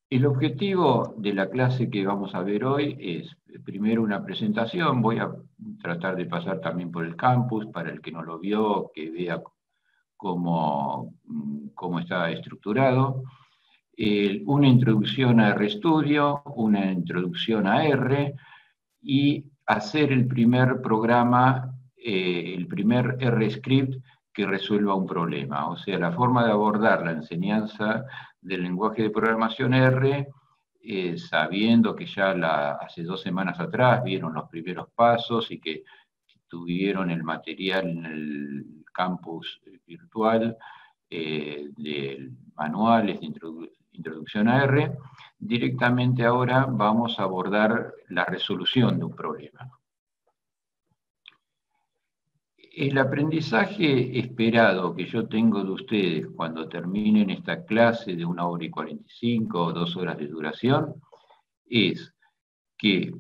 El objetivo de la clase que vamos a ver hoy es, primero, una presentación. Voy a tratar de pasar también por el campus, para el que no lo vio, que vea cómo está estructurado. Una introducción a RStudio, una introducción a R, y hacer el primer programa, el primer RScript que resuelva un problema. O sea, la forma de abordar la enseñanza del lenguaje de programación R, sabiendo que ya hace 2 semanas atrás vieron los primeros pasos y que tuvieron el material en el campus virtual de manuales de introducción a R. Directamente ahora vamos a abordar la resolución de un problema. El aprendizaje esperado que yo tengo de ustedes cuando terminen esta clase de 1 hora y 45 o 2 horas de duración es que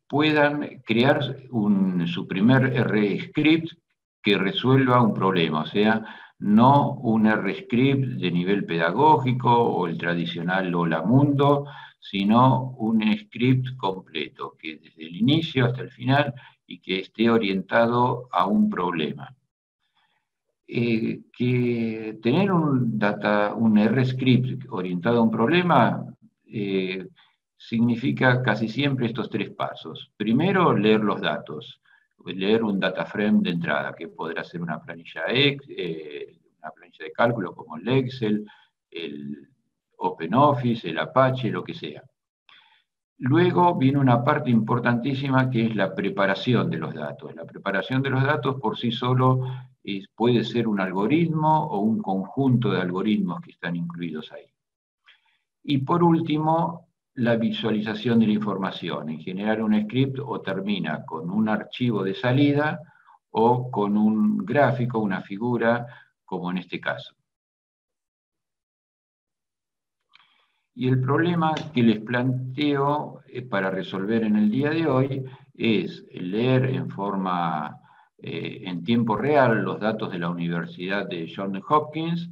puedan crear su primer RScript que resuelva un problema, o sea, no un RScript de nivel pedagógico o el tradicional Hola Mundo, sino un script completo, que desde el inicio hasta el final y que esté orientado a un problema. Que tener un RScript orientado a un problema significa casi siempre estos 3 pasos. Primero, leer los datos, leer un data frame de entrada, que podrá ser una planilla de cálculo como el Excel, el OpenOffice, el Apache, lo que sea. Luego viene una parte importantísima que es la preparación de los datos. La preparación de los datos por sí solo puede ser un algoritmo o un conjunto de algoritmos que están incluidos ahí. Y por último, la visualización de la información. En general un script o termina con un archivo de salida o con un gráfico, una figura, como en este caso. Y el problema que les planteo para resolver en el día de hoy es leer en tiempo real los datos de la Universidad de Johns Hopkins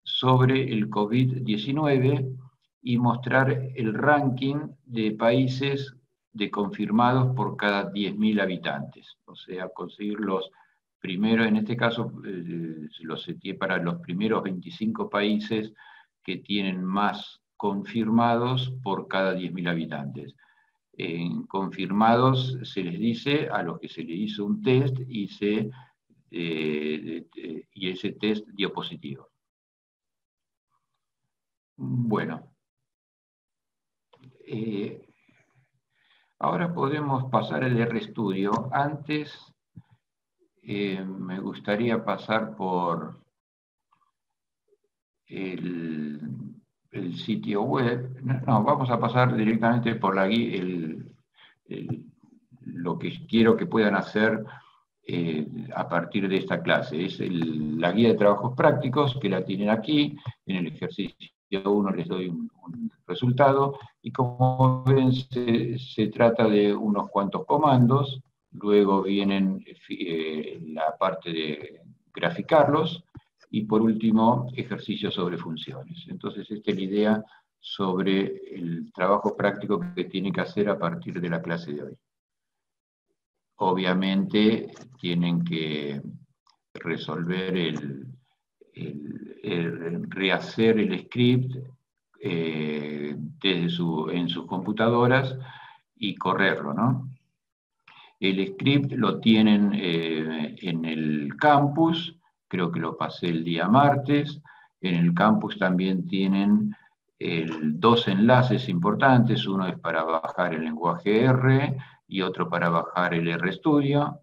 sobre el COVID-19 y mostrar el ranking de países confirmados por cada 10.000 habitantes. O sea, conseguir los primeros, en este caso los seteé para los primeros 25 países que tienen más confirmados por cada 10.000 habitantes. Confirmados se les dice a los que se les hizo un test y ese test dio positivo. Bueno, ahora podemos pasar al RStudio. Antes me gustaría pasar por el sitio web. No, vamos a pasar directamente por la guía, lo que quiero que puedan hacer a partir de esta clase. Es la guía de trabajos prácticos, que la tienen aquí. En el ejercicio 1 les doy un resultado, y como ven se trata de unos cuantos comandos. Luego vienen la parte de graficarlos, y por último, ejercicios sobre funciones. Entonces, esta es la idea sobre el trabajo práctico que tienen que hacer a partir de la clase de hoy. Obviamente, tienen que resolver rehacer el script en sus computadoras y correrlo, ¿no? El script lo tienen en el campus. Creo que lo pasé el día martes. En el campus también tienen 2 enlaces importantes. Uno es para bajar el lenguaje R y otro para bajar el RStudio.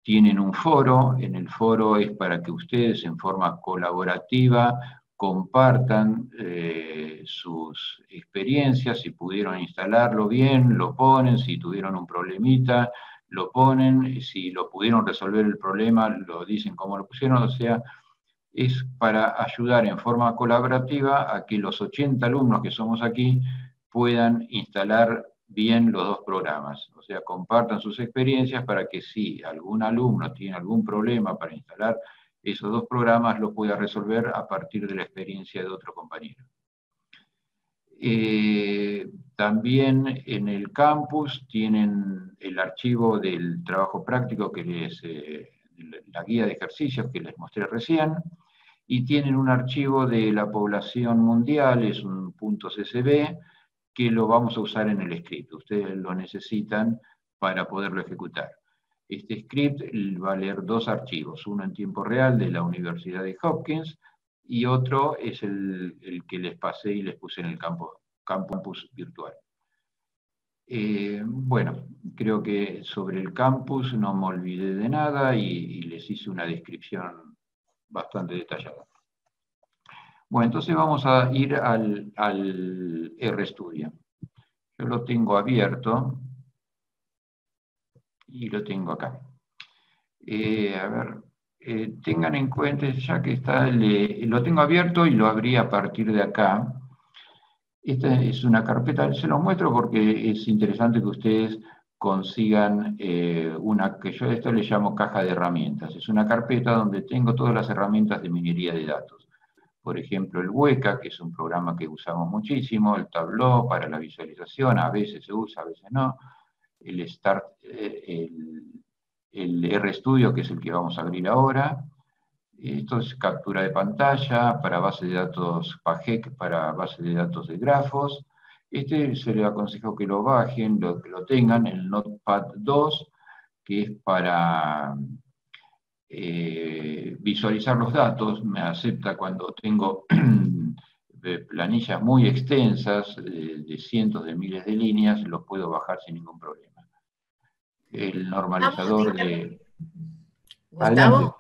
Tienen un foro. En el foro es para que ustedes en forma colaborativa compartan sus experiencias. Si pudieron instalarlo bien, lo ponen. Si tuvieron un problemita, lo ponen. Si lo pudieron resolver el problema, lo dicen cómo lo pusieron. O sea, es para ayudar en forma colaborativa a que los 80 alumnos que somos aquí puedan instalar bien los 2 programas. O sea, compartan sus experiencias para que si algún alumno tiene algún problema para instalar esos 2 programas, lo pueda resolver a partir de la experiencia de otro compañero. También en el campus tienen el archivo del trabajo práctico, que es la guía de ejercicios que les mostré recién, y tienen un archivo de la población mundial, es un .csv, que lo vamos a usar en el script. Ustedes lo necesitan para poderlo ejecutar. Este script va a leer dos archivos, uno en tiempo real de la Universidad de Hopkins y otro es el que les pasé y les puse en el campus virtual. Bueno, creo que sobre el campus no me olvidé de nada y les hice una descripción bastante detallada. Bueno, entonces vamos a ir al RStudio. Yo lo tengo abierto y lo tengo acá. A ver, tengan en cuenta, ya que está, lo tengo abierto y lo abrí a partir de acá. Esta es una carpeta, se los muestro porque es interesante que ustedes consigan una, que yo a esto le llamo caja de herramientas. Es una carpeta donde tengo todas las herramientas de minería de datos. Por ejemplo, el Weka, que es un programa que usamos muchísimo, el Tableau para la visualización, a veces se usa, a veces no, el RStudio, que es el que vamos a abrir ahora. Esto es captura de pantalla para base de datos PAGEC, para base de datos de grafos. Este se les aconsejo que lo bajen, que lo tengan, el Notepad 2, que es para visualizar los datos. Me acepta cuando tengo planillas muy extensas, de cientos de miles de líneas, los puedo bajar sin ningún problema. El normalizador de... Gustavo, Adelante.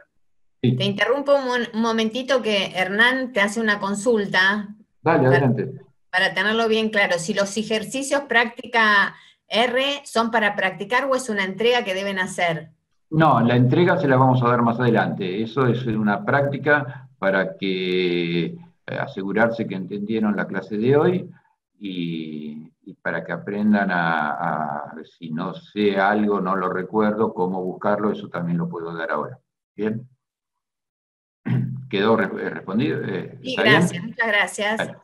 Sí. te interrumpo un momentito que Hernán te hace una consulta. Dale, adelante. Para tenerlo bien claro, si los ejercicios práctica R son para practicar o es una entrega que deben hacer. No, la entrega se la vamos a dar más adelante. Eso es una práctica para que asegurarse que entendieron la clase de hoy y para que aprendan si no sé algo, no lo recuerdo, cómo buscarlo, eso también lo puedo dar ahora. ¿Bien? ¿Quedó respondido? Sí, ¿Está gracias, bien? muchas gracias. Vale.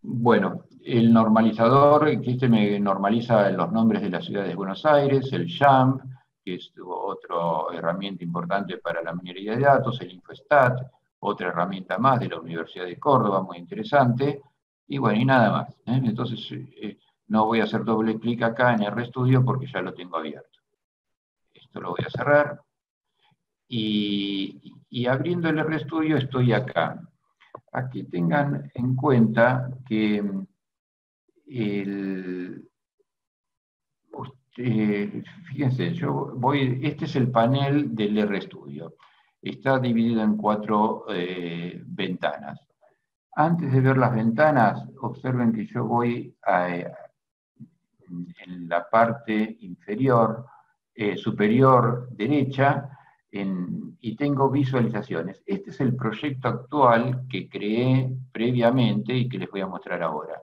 Bueno, el normalizador, que este me normaliza los nombres de las ciudades de Buenos Aires, el JAMP, que es otra herramienta importante para la minería de datos, el Infostat, otra herramienta más de la Universidad de Córdoba, muy interesante, y bueno, y nada más. Entonces, no voy a hacer doble clic acá en RStudio porque ya lo tengo abierto. Esto lo voy a cerrar, y abriendo el RStudio estoy acá. Aquí tengan en cuenta que fíjense, este es el panel del RStudio. Está dividido en 4 ventanas. Antes de ver las ventanas, observen que yo voy en la parte inferior, superior derecha, y tengo visualizaciones. Este es el proyecto actual que creé previamente y que les voy a mostrar ahora.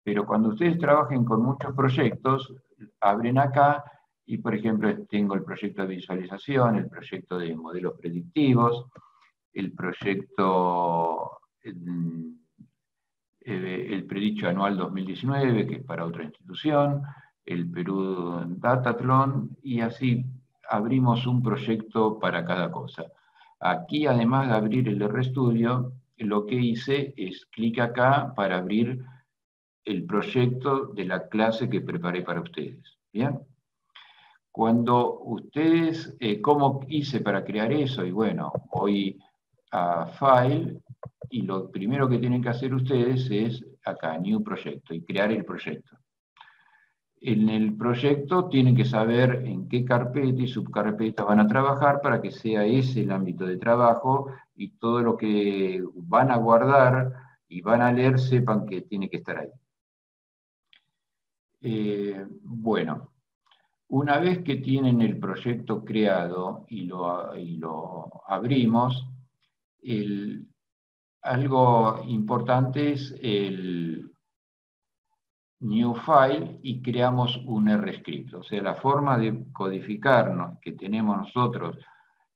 Pero cuando ustedes trabajen con muchos proyectos, abren acá y, por ejemplo, tengo el proyecto de visualización, el proyecto de modelos predictivos, el proyecto, el predicho anual 2019, que es para otra institución, el Perú Datathlon, y así abrimos un proyecto para cada cosa. Aquí, además de abrir el RStudio, lo que hice es clic acá para abrir el proyecto de la clase que preparé para ustedes. ¿Bien? Cuando ustedes, ¿cómo hice para crear eso? Y bueno, voy a File, y lo primero que tienen que hacer ustedes es acá, New Proyecto, y crear el proyecto. En el proyecto tienen que saber en qué carpeta y subcarpeta van a trabajar para que sea ese el ámbito de trabajo y todo lo que van a guardar y van a leer sepan que tiene que estar ahí. Bueno, una vez que tienen el proyecto creado y lo abrimos, algo importante es el New File y creamos un RScript. O sea, la forma de codificarnos que tenemos nosotros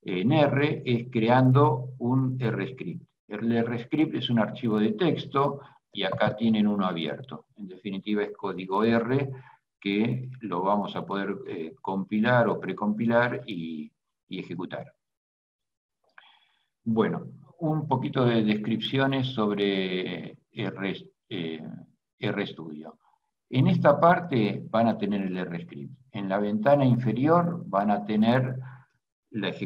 en R es creando un RScript. El RScript es un archivo de texto y acá tienen uno abierto. En definitiva es código R que lo vamos a poder compilar o precompilar y ejecutar. Bueno, un poquito de descripciones sobre RStudio. En esta parte van a tener el RScript. En la ventana inferior van a tener las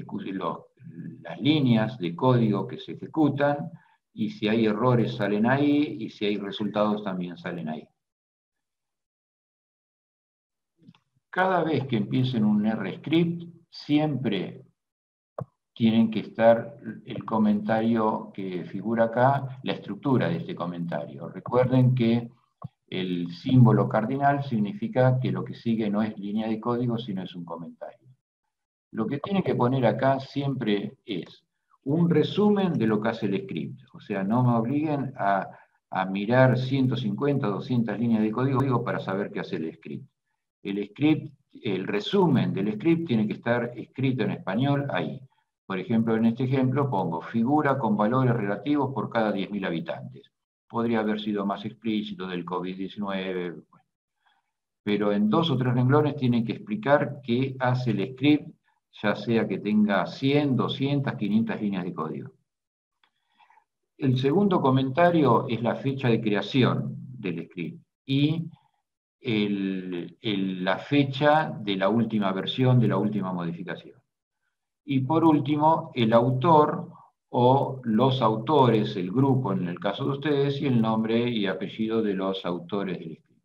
líneas de código que se ejecutan, y si hay errores salen ahí, y si hay resultados también salen ahí. Cada vez que empiecen un RScript, siempre tienen que estar el comentario que figura acá, la estructura de este comentario. Recuerden que el símbolo cardinal significa que lo que sigue no es línea de código, sino es un comentario. Lo que tienen que poner acá siempre es un resumen de lo que hace el script. O sea, no me obliguen a mirar 150, 200 líneas de código para saber qué hace el script. El resumen del script tiene que estar escrito en español ahí. Por ejemplo, en este ejemplo pongo figura con valores relativos por cada 10.000 habitantes. Podría haber sido más explícito del COVID-19, pero en 2 o 3 renglones tienen que explicar qué hace el script, ya sea que tenga 100, 200, 500 líneas de código. El segundo comentario es la fecha de creación del script y la fecha de la última versión, de la última modificación. Y por último, el autor o los autores, el grupo en el caso de ustedes, y el nombre y apellido de los autores del script.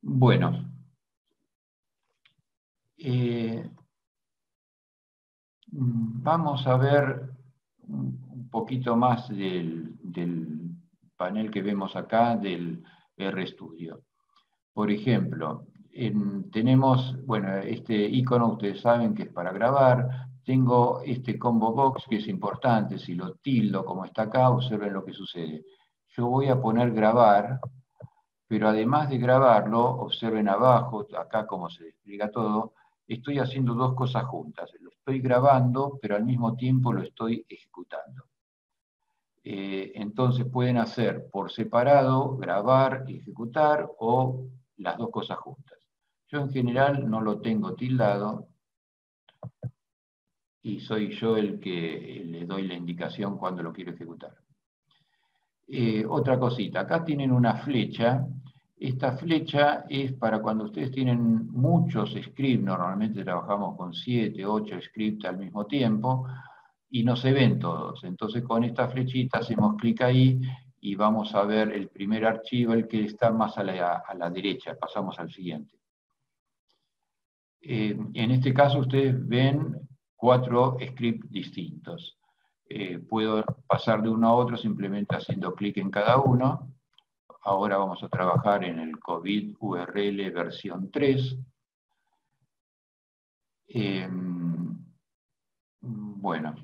Bueno, vamos a ver un poquito más del panel que vemos acá del RStudio. Por ejemplo, tenemos, bueno, este icono ustedes saben que es para grabar. Tengo este combo box que es importante. Si lo tildo como está acá, observen lo que sucede. Yo voy a poner grabar, pero además de grabarlo, observen abajo, acá como se despliega todo, estoy haciendo 2 cosas juntas. Lo estoy grabando, pero al mismo tiempo lo estoy ejecutando. Entonces pueden hacer por separado, grabar y ejecutar, o las 2 cosas juntas. Yo en general no lo tengo tildado, y soy yo el que le doy la indicación cuando lo quiero ejecutar. Otra cosita, acá tienen una flecha. Esta flecha es para cuando ustedes tienen muchos scripts, normalmente trabajamos con 7, 8 scripts al mismo tiempo, y no se ven todos. Entonces con esta flechita hacemos clic ahí, y vamos a ver el primer archivo, el que está más a la derecha, pasamos al siguiente. En este caso ustedes ven 4 scripts distintos. Puedo pasar de uno a otro simplemente haciendo clic en cada uno. Ahora vamos a trabajar en el COVID URL versión 3. Bueno,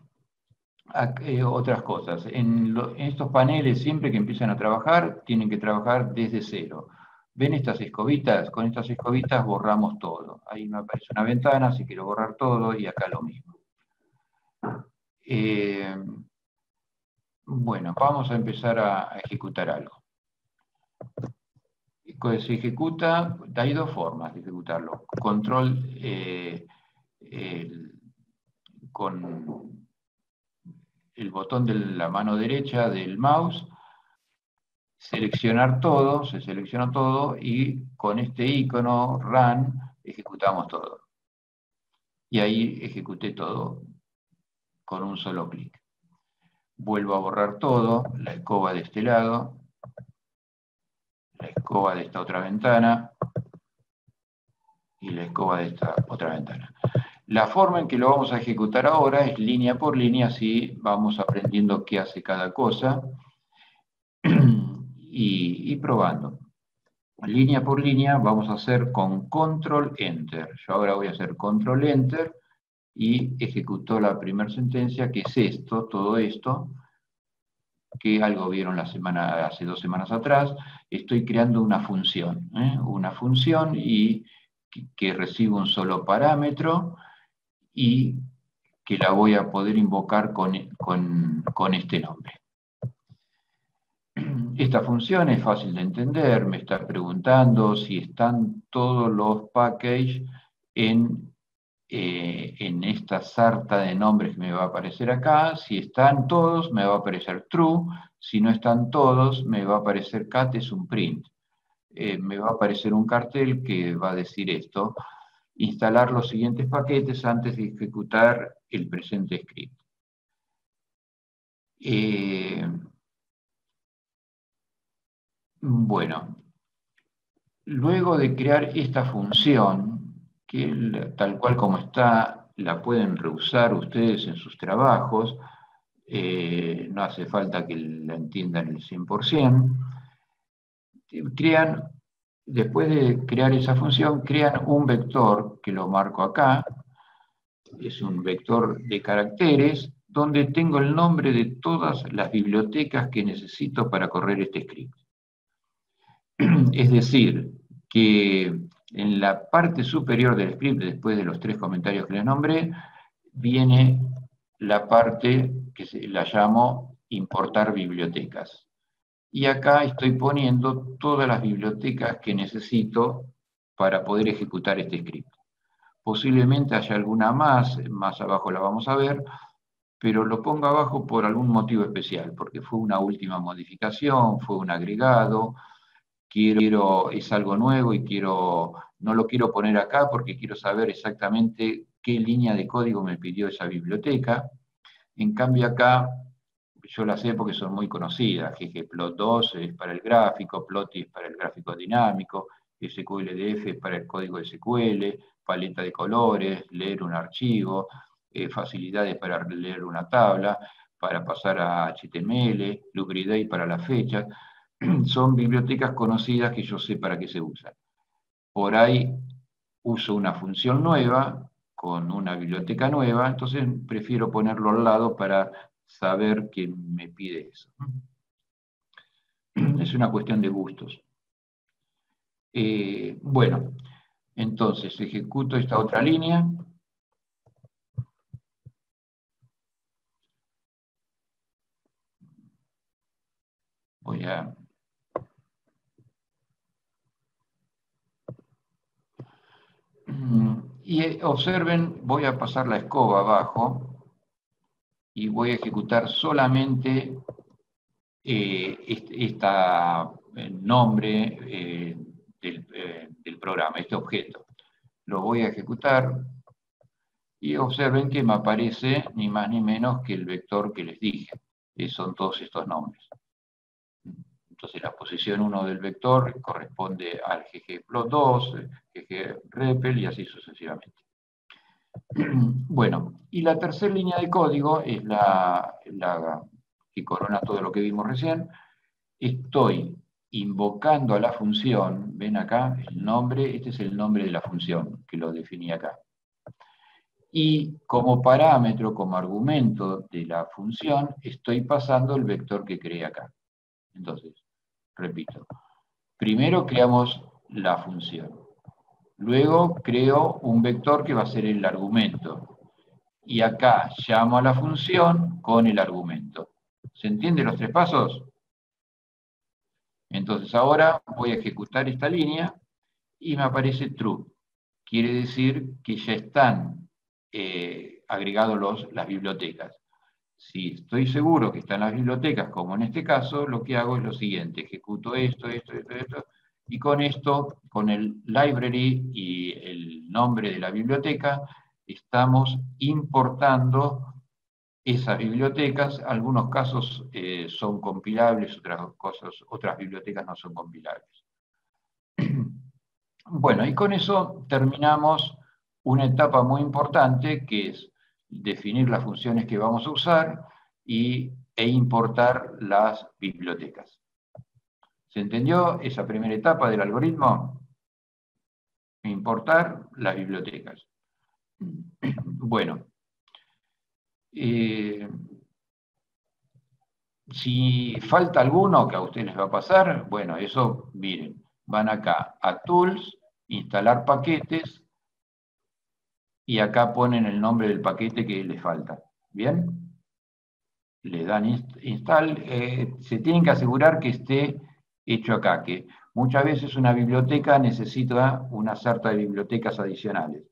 otras cosas. En estos paneles, siempre que empiezan a trabajar, tienen que trabajar desde cero. ¿Ven estas escobitas? Con estas escobitas borramos todo. Ahí me aparece una ventana, si quiero borrar todo, y acá lo mismo. Bueno, vamos a empezar a ejecutar algo. Se ejecuta, hay 2 formas de ejecutarlo. Control con el botón de la mano derecha del mouse, seleccionar todo, se selecciona todo, y con este icono Run ejecutamos todo. Y ahí ejecuté todo con un solo clic. Vuelvo a borrar todo, la escoba de este lado, la escoba de esta otra ventana, y la escoba de esta otra ventana. La forma en que lo vamos a ejecutar ahora es línea por línea, así vamos aprendiendo qué hace cada cosa y probando. Línea por línea vamos a hacer con Control Enter. Yo ahora voy a hacer Control Enter y ejecutó la primera sentencia, que es esto, todo esto, que algo vieron hace 2 semanas atrás. Estoy creando una función y que recibe un solo parámetro, y que la voy a poder invocar con este nombre. Esta función es fácil de entender, me está preguntando si están todos los packages en esta sarta de nombres que me va a aparecer acá. Si están todos, me va a aparecer true. Si no están todos, me va a aparecer cat, es un print. Me va a aparecer un cartel que va a decir esto: instalar los siguientes paquetes antes de ejecutar el presente script. Bueno, luego de crear esta función, que tal cual como está, la pueden reusar ustedes en sus trabajos, no hace falta que la entiendan el 100%, después de crear esa función, crean un vector, que lo marco acá, es un vector de caracteres, donde tengo el nombre de todas las bibliotecas que necesito para correr este script. Es decir, que en la parte superior del script, después de los 3 comentarios que les nombré, viene la parte que la llamo importar bibliotecas. Y acá estoy poniendo todas las bibliotecas que necesito para poder ejecutar este script. Posiblemente haya alguna más abajo la vamos a ver, pero lo pongo abajo por algún motivo especial, porque fue una última modificación, fue un agregado, es algo nuevo y no lo quiero poner acá porque quiero saber exactamente qué línea de código me pidió esa biblioteca. En cambio acá, yo las sé porque son muy conocidas. ggplot2 es para el gráfico, plotly es para el gráfico dinámico, sqldf es para el código SQL, paleta de colores, leer un archivo, facilidades para leer una tabla, para pasar a HTML, lookreday para las fechas. Son bibliotecas conocidas que yo sé para qué se usan. Por ahí uso una función nueva con una biblioteca nueva, entonces prefiero ponerlo al lado para saber que me pide eso. Es una cuestión de gustos. Bueno, entonces ejecuto esta otra línea. Voy a... Y observen, voy a pasar la escoba abajo y voy a ejecutar solamente el nombre del programa, este objeto. Lo voy a ejecutar y observen que me aparece ni más ni menos que el vector que les dije, que son todos estos nombres. Entonces la posición 1 del vector corresponde al ggplot2, ggrepl y así sucesivamente. Bueno, y la tercera línea de código es la que corona todo lo que vimos recién. Estoy invocando a la función, ven acá, el nombre, este es el nombre de la función que lo definí acá. Y como parámetro, como argumento de la función, estoy pasando el vector que creé acá. Entonces, repito, primero creamos la función. Luego creo un vector que va a ser el argumento. Y acá llamo a la función con el argumento. ¿Se entienden los 3 pasos? Entonces ahora voy a ejecutar esta línea y me aparece true. Quiere decir que ya están agregados las bibliotecas. Si estoy seguro que están las bibliotecas, como en este caso, lo que hago es lo siguiente: ejecuto esto, y con esto, con el library y el nombre de la biblioteca, estamos importando esas bibliotecas. Algunos casos son compilables, otras bibliotecas no son compilables. Bueno, y con eso terminamos una etapa muy importante, que es definir las funciones que vamos a usar e importar las bibliotecas. ¿Se entendió esa primera etapa del algoritmo? Importar las bibliotecas. Bueno, si falta alguno que a ustedes les va a pasar, bueno, eso, miren, van acá a Tools, instalar paquetes, y acá ponen el nombre del paquete que les falta. ¿Bien? le dan install, se tienen que asegurar que esté hecho acá, que muchas veces una biblioteca necesita una sarta de bibliotecas adicionales.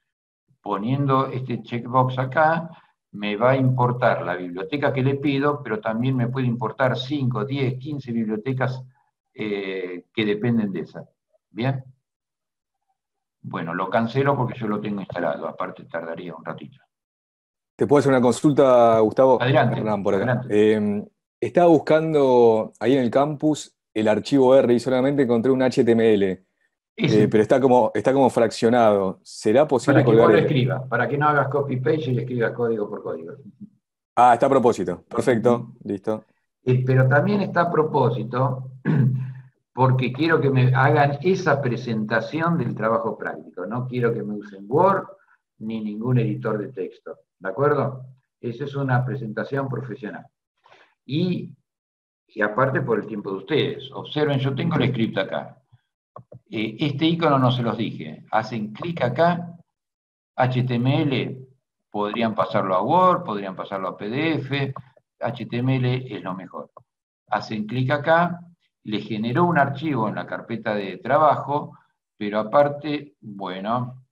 Poniendo este checkbox acá, me va a importar la biblioteca que le pido, pero también me puede importar 5, 10, 15 bibliotecas que dependen de esa. ¿Bien? Bueno, lo cancelo porque yo lo tengo instalado, aparte tardaría un ratito. ¿Te puedo hacer una consulta, Gustavo? Adelante, Hernán, por acá. adelante. Estaba buscando ahí en el campus el archivo R y solamente encontré un HTML, pero está como fraccionado. ¿Será posible para que vos colgar lo el...? escribas, para que no hagas copy-paste y le escribas código por código. Ah, está a propósito. Perfecto, listo. Pero también está a propósito porque quiero que me hagan esa presentación del trabajo práctico. No quiero que me usen Word ni ningún editor de texto. ¿De acuerdo? Esa es una presentación profesional. Y aparte por el tiempo de ustedes. Observen, yo tengo el script acá. Este icono no se los dije. Hacen clic acá, HTML, podrían pasarlo a Word, podrían pasarlo a PDF, HTML es lo mejor. Hacen clic acá, le generó un archivo en la carpeta de trabajo, pero aparte, bueno,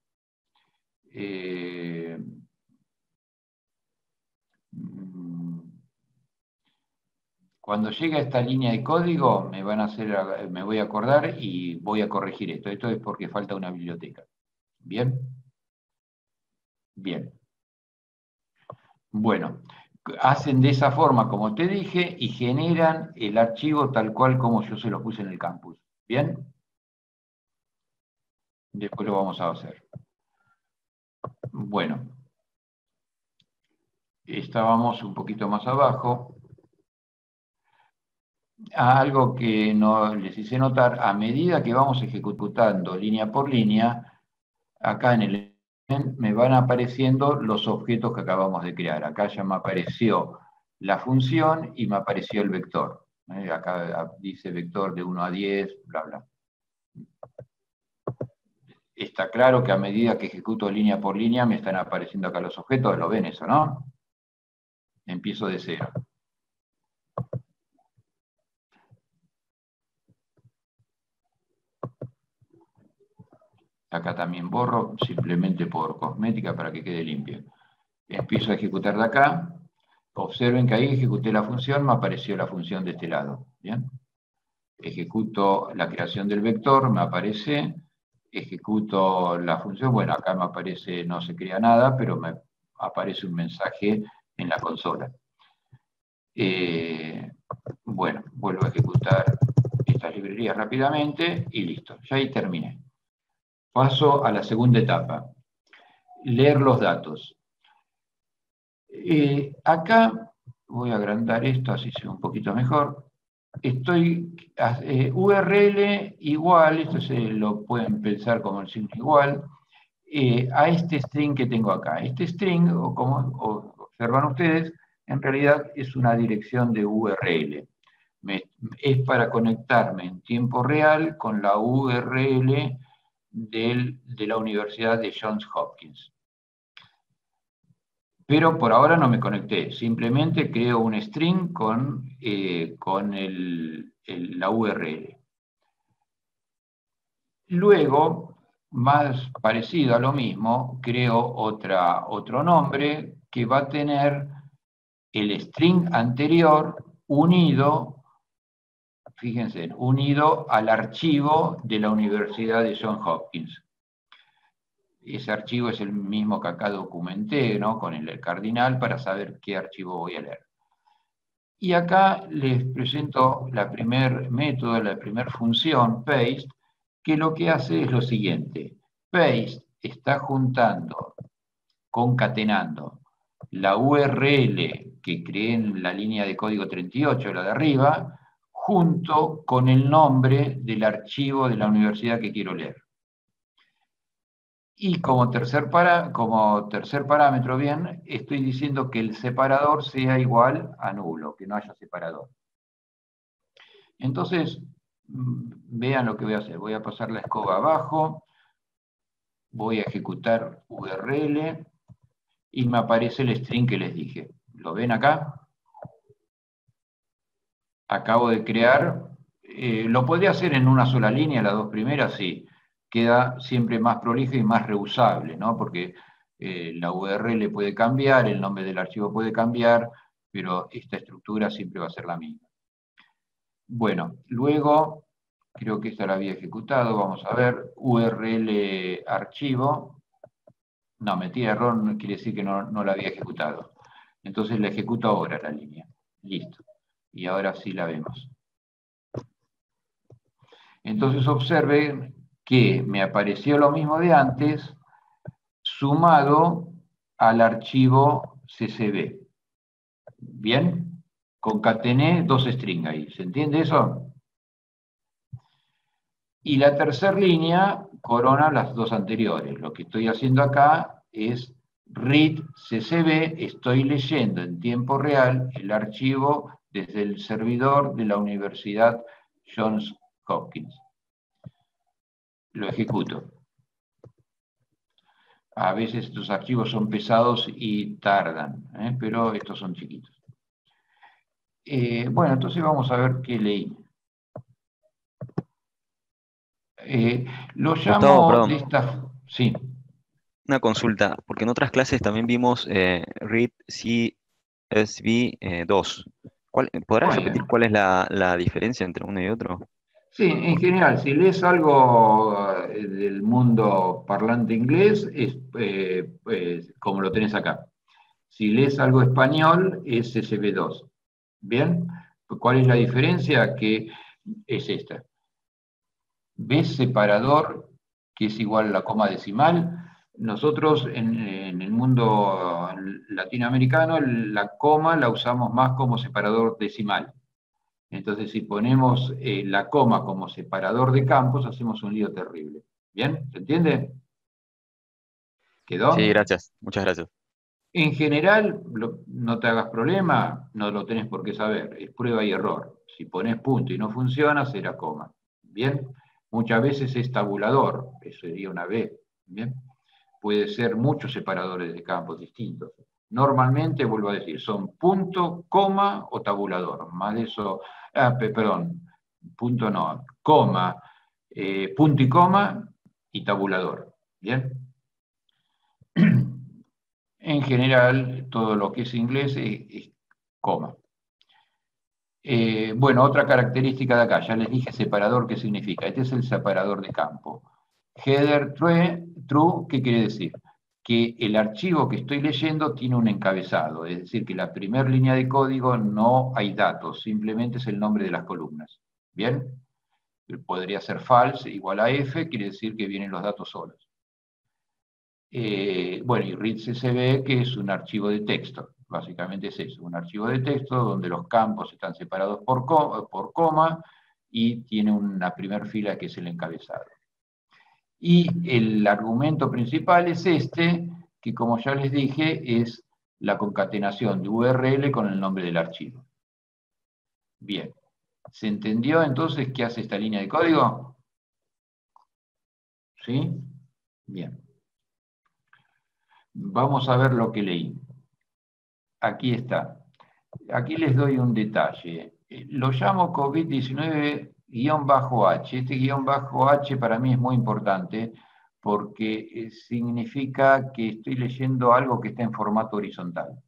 cuando llegue a esta línea de código me voy a acordar y voy a corregir esto. Esto es porque falta una biblioteca. ¿Bien? Bien. Bueno, hacen de esa forma como te dije y generan el archivo tal cual como yo se lo puse en el campus. ¿Bien? Después lo vamos a hacer. Bueno. Estábamos un poquito más abajo. Algo que no les hice notar, a medida que vamos ejecutando línea por línea, acá en el me van apareciendo los objetos que acabamos de crear. Acá ya me apareció la función y me apareció el vector. Acá dice vector de 1 a 10, bla, bla. Está claro que a medida que ejecuto línea por línea me están apareciendo acá los objetos, ¿lo ven eso, no? Empiezo de cero. Acá también borro, simplemente por cosmética para que quede limpio. Empiezo a ejecutar de acá. Observen que ahí ejecuté la función, me apareció la función de este lado. ¿Bien? Ejecuto la creación del vector, me aparece. Ejecuto la función, bueno, acá me aparece, no se crea nada, pero me aparece un mensaje en la consola. Bueno, vuelvo a ejecutar estas librerías rápidamente y listo, ya ahí terminé. Paso a la segunda etapa, leer los datos. Acá voy a agrandar esto, así se ve un poquito mejor. URL igual, esto se lo pueden pensar como el signo igual, a este string que tengo acá. Este string, como observan ustedes, en realidad es una dirección de URL. Es para conectarme en tiempo real con la URL de la Universidad de Johns Hopkins. Pero por ahora no me conecté, simplemente creo un string con la URL. Luego, más parecido a lo mismo, creo otro nombre que va a tener el string anterior unido, fíjense, unido al archivo de la Universidad de Johns Hopkins. Ese archivo es el mismo que acá documenté, ¿no? Con el cardinal para saber qué archivo voy a leer. Y acá les presento la primer método, la primera función, paste, que lo que hace es lo siguiente. Paste está juntando, concatenando la URL que creé en la línea de código 38, la de arriba, junto con el nombre del archivo de la universidad que quiero leer. Y como tercer parámetro, bien, estoy diciendo que el separador sea igual a nulo, que no haya separador. Entonces, vean lo que voy a hacer. Voy a pasar la escoba abajo, voy a ejecutar URL y me aparece el string que les dije. ¿Lo ven acá? acabo de crear. Lo podría hacer en una sola línea, las dos primeras, sí. Queda siempre más prolijo y más reusable, ¿no? Porque la URL puede cambiar, el nombre del archivo puede cambiar, pero esta estructura siempre va a ser la misma. Bueno, luego, creo que esta la había ejecutado, vamos a ver, URL archivo. No, metí error, no quiere decir que no la había ejecutado. Entonces la ejecuto ahora la línea. Listo. Y ahora sí la vemos. Entonces observen que me apareció lo mismo de antes, sumado al archivo CSV. ¿Bien? Concatené dos strings ahí. ¿Se entiende eso? Y la tercera línea corona las dos anteriores. Lo que estoy haciendo acá es read CSV, estoy leyendo en tiempo real el archivo desde el servidor de la Universidad Johns Hopkins. Lo ejecuto. A veces estos archivos son pesados y tardan, pero estos son chiquitos. Bueno, entonces vamos a ver qué leí. Lo llamo Gustavo, perdón, de esta... Sí. una consulta, porque en otras clases también vimos read CSV 2. ¿Podrás repetir Bueno. cuál es la diferencia entre uno y otro? Sí, en general, si lees algo del mundo parlante inglés, es como lo tenés acá. Si lees algo español, es CSV2. ¿Bien? ¿Cuál es la diferencia? Que es esta. ¿Ves separador, que es igual a la coma decimal? Nosotros en el mundo latinoamericano, la coma la usamos más como separador decimal. Entonces, si ponemos la coma como separador de campos, hacemos un lío terrible. ¿Bien? ¿Se entiende? ¿Quedó? Sí, gracias, muchas gracias. En general, no te hagas problema, no lo tenés por qué saber, es prueba y error. Si pones punto y no funciona, será coma. ¿Bien? Muchas veces es tabulador, eso sería una B. ¿Bien? Puede ser muchos separadores de campos distintos. Normalmente, vuelvo a decir, son punto, coma o tabulador. Más de eso, perdón, punto no, coma, punto y tabulador. ¿Bien? En general, todo lo que es inglés es coma. Bueno, otra característica de acá, ya les dije separador, ¿qué significa? Este es el separador de campo. Header true, ¿qué quiere decir? Que el archivo que estoy leyendo tiene un encabezado, es decir, que la primera línea de código no hay datos, simplemente es el nombre de las columnas. ¿Bien? Podría ser false igual a F, quiere decir que vienen los datos solos. Bueno, y read CSV, que es un archivo de texto. Básicamente es eso, un archivo de texto donde los campos están separados por coma y tiene una primera fila que es el encabezado. Y el argumento principal es este, que como ya les dije, es la concatenación de URL con el nombre del archivo. Bien. ¿Se entendió entonces qué hace esta línea de código? ¿Sí? Bien. Vamos a ver lo que leí. Aquí está. Aquí les doy un detalle. Lo llamo COVID-19-H. Este -H para mí es muy importante porque significa que estoy leyendo algo que está en formato horizontal.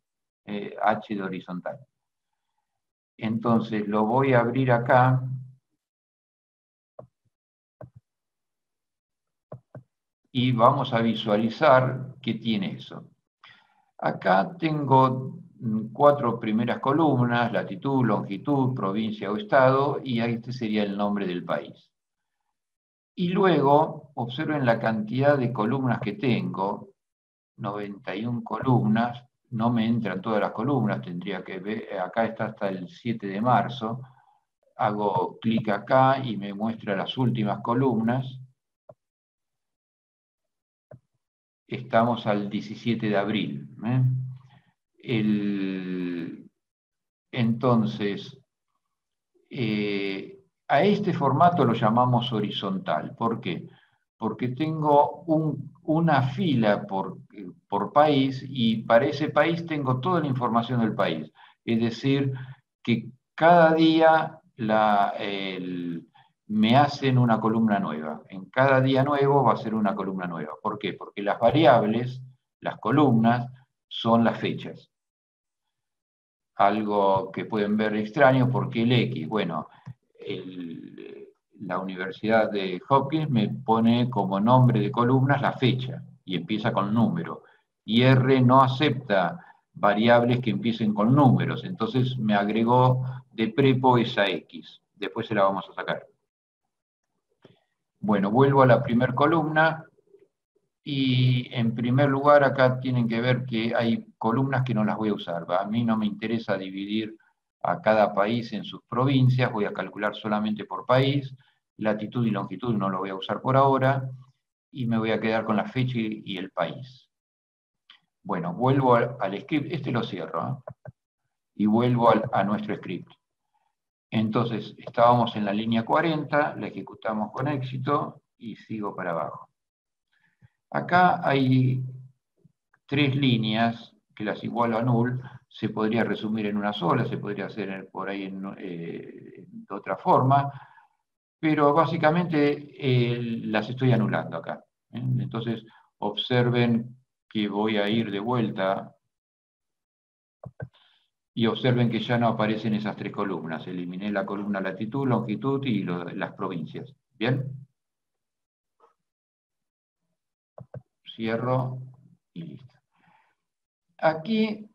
H de horizontal. Entonces lo voy a abrir acá. Y vamos a visualizar qué tiene eso. Acá tengo 4 primeras columnas, latitud, longitud, provincia o estado, y este sería el nombre del país. Y luego, observen la cantidad de columnas que tengo, 91 columnas, no me entran todas las columnas, tendría que ver, acá está hasta el 7 de marzo, hago clic acá y me muestra las últimas columnas. Estamos al 17 de abril. Entonces, a este formato lo llamamos horizontal. ¿Por qué? Porque tengo una fila por país y para ese país tengo toda la información del país. Es decir, que cada día me hacen una columna nueva. En cada día nuevo va a ser una columna nueva. ¿Por qué? Porque las variables, las columnas, son las fechas. Algo que pueden ver extraño, porque el X, bueno, la Universidad de Hopkins me pone como nombre de columnas la fecha, y empieza con número. Y R no acepta variables que empiecen con números, entonces me agregó de prepo esa X. Después se la vamos a sacar. Bueno, vuelvo a la primera columna, y en primer lugar acá tienen que ver que hay columnas que no las voy a usar. A mí no me interesa dividir a cada país en sus provincias, voy a calcular solamente por país, latitud y longitud no lo voy a usar por ahora, y me voy a quedar con la fecha y el país. Bueno, vuelvo al script, este lo cierro, y vuelvo a nuestro script. Entonces, estábamos en la línea 40, la ejecutamos con éxito, y sigo para abajo. Acá hay 3 líneas que las igualo a null, se podría resumir en una sola, se podría hacer por ahí de otra forma, pero básicamente las estoy anulando acá. Entonces, observen que voy a ir de vuelta, y observen que ya no aparecen esas 3 columnas. Eliminé la columna latitud, longitud y las provincias. ¿Bien? Cierro y listo. Aquí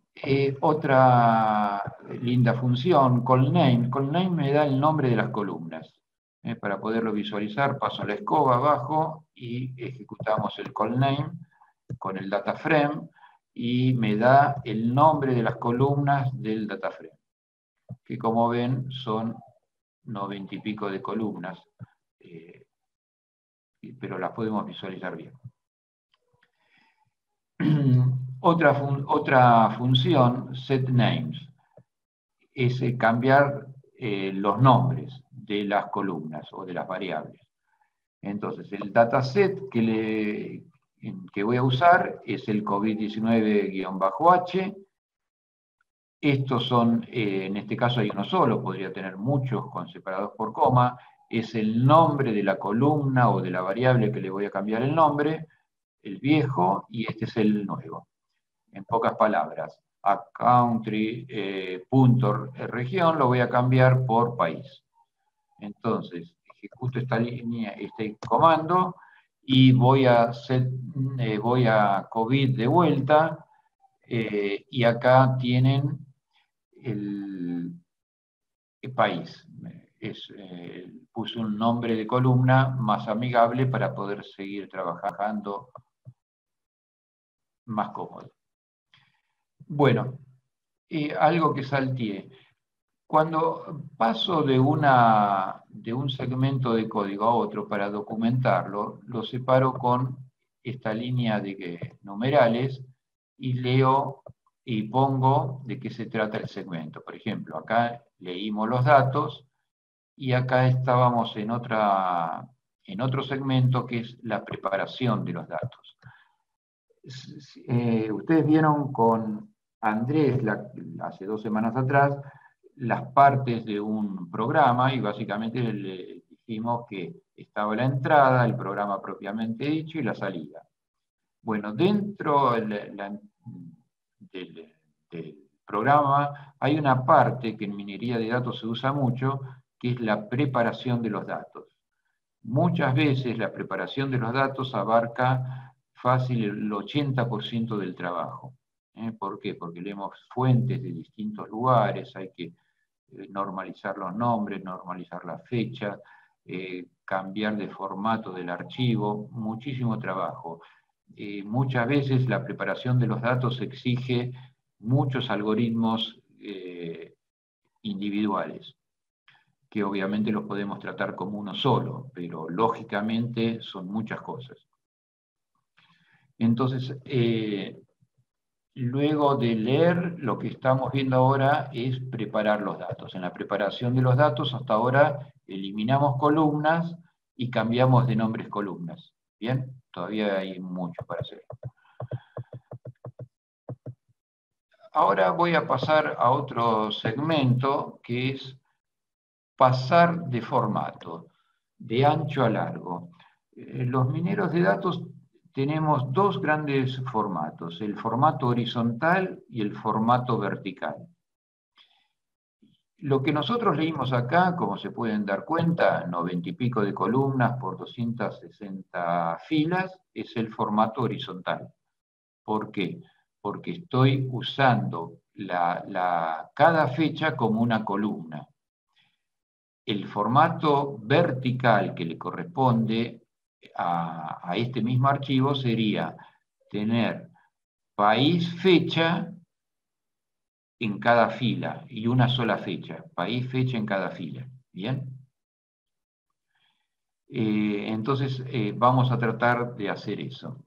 otra linda función, callName. callName me da el nombre de las columnas. Para poderlo visualizar, paso la escoba abajo y ejecutamos el callName con el DataFrame y me da el nombre de las columnas del DataFrame, que como ven son 90 y pico de columnas, pero las podemos visualizar bien. Otra función, setNames, es cambiar los nombres de las columnas o de las variables. Entonces, el dataset que voy a usar es el COVID-19-H. Estos son, en este caso hay uno solo, podría tener muchos separados por coma. Es el nombre de la columna o de la variable que le voy a cambiar el nombre, el viejo, y este es el nuevo. En pocas palabras, a country, punto, región, lo voy a cambiar por país. Entonces, ejecuto esta línea, este comando, y voy a COVID de vuelta, y acá tienen el país. Puse un nombre de columna más amigable para poder seguir trabajando más cómodo. Bueno, algo que salteé. Cuando paso de un segmento de código a otro para documentarlo, lo separo con esta línea de numerales y leo y pongo de qué se trata el segmento. Por ejemplo, acá leímos los datos y acá estábamos en otro segmento que es la preparación de los datos. Ustedes vieron con Andrés hace 2 semanas atrás las partes de un programa y básicamente le dijimos que estaba la entrada, el programa propiamente dicho y la salida. Bueno, dentro del programa hay una parte que en minería de datos se usa mucho, que es la preparación de los datos. Muchas veces la preparación de los datos abarca fácil el 80% del trabajo. ¿Por qué? Porque leemos fuentes de distintos lugares, hay que normalizar los nombres, normalizar las fechas, cambiar de formato del archivo, muchísimo trabajo. Muchas veces la preparación de los datos exige muchos algoritmos individuales, que obviamente los podemos tratar como uno solo, pero lógicamente son muchas cosas. Entonces, luego de leer, lo que estamos viendo ahora es preparar los datos. En la preparación de los datos, hasta ahora, eliminamos columnas y cambiamos de nombres columnas. ¿Bien? Todavía hay mucho para hacer. ahora voy a pasar a otro segmento que es pasar de formato, de ancho a largo. Los mineros de datos tenemos dos grandes formatos, el formato horizontal y el formato vertical. Lo que nosotros leímos acá, como se pueden dar cuenta, 90 y pico de columnas por 260 filas, es el formato horizontal. ¿Por qué? Porque estoy usando cada fecha como una columna. El formato vertical que le corresponde a este mismo archivo sería tener país, fecha en cada fila y una sola fecha, país, fecha en cada fila. ¿Bien? Entonces vamos a tratar de hacer eso.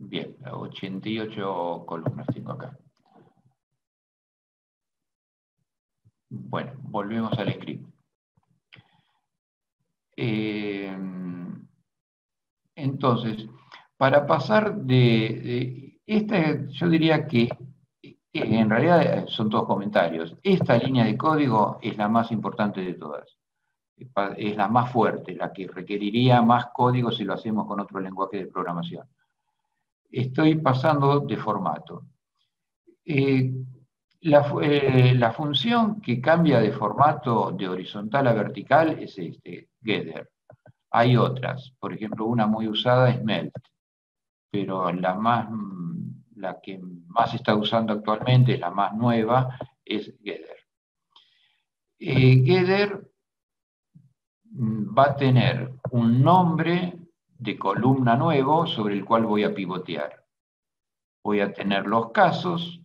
Bien, 88 columnas tengo acá. Bueno, volvemos al script. Entonces, para pasar de esta, yo diría que en realidad son todos comentarios. Esta línea de código es la más importante de todas. Es la más fuerte, la que requeriría más código si lo hacemos con otro lenguaje de programación. Estoy pasando de formato. La función que cambia de formato de horizontal a vertical es getter. Hay otras, por ejemplo, una muy usada es melt, pero la que más se está usando actualmente, la más nueva, es getter. Getter va a tener un nombre de columna nuevo sobre el cual voy a pivotear. Voy a tener los casos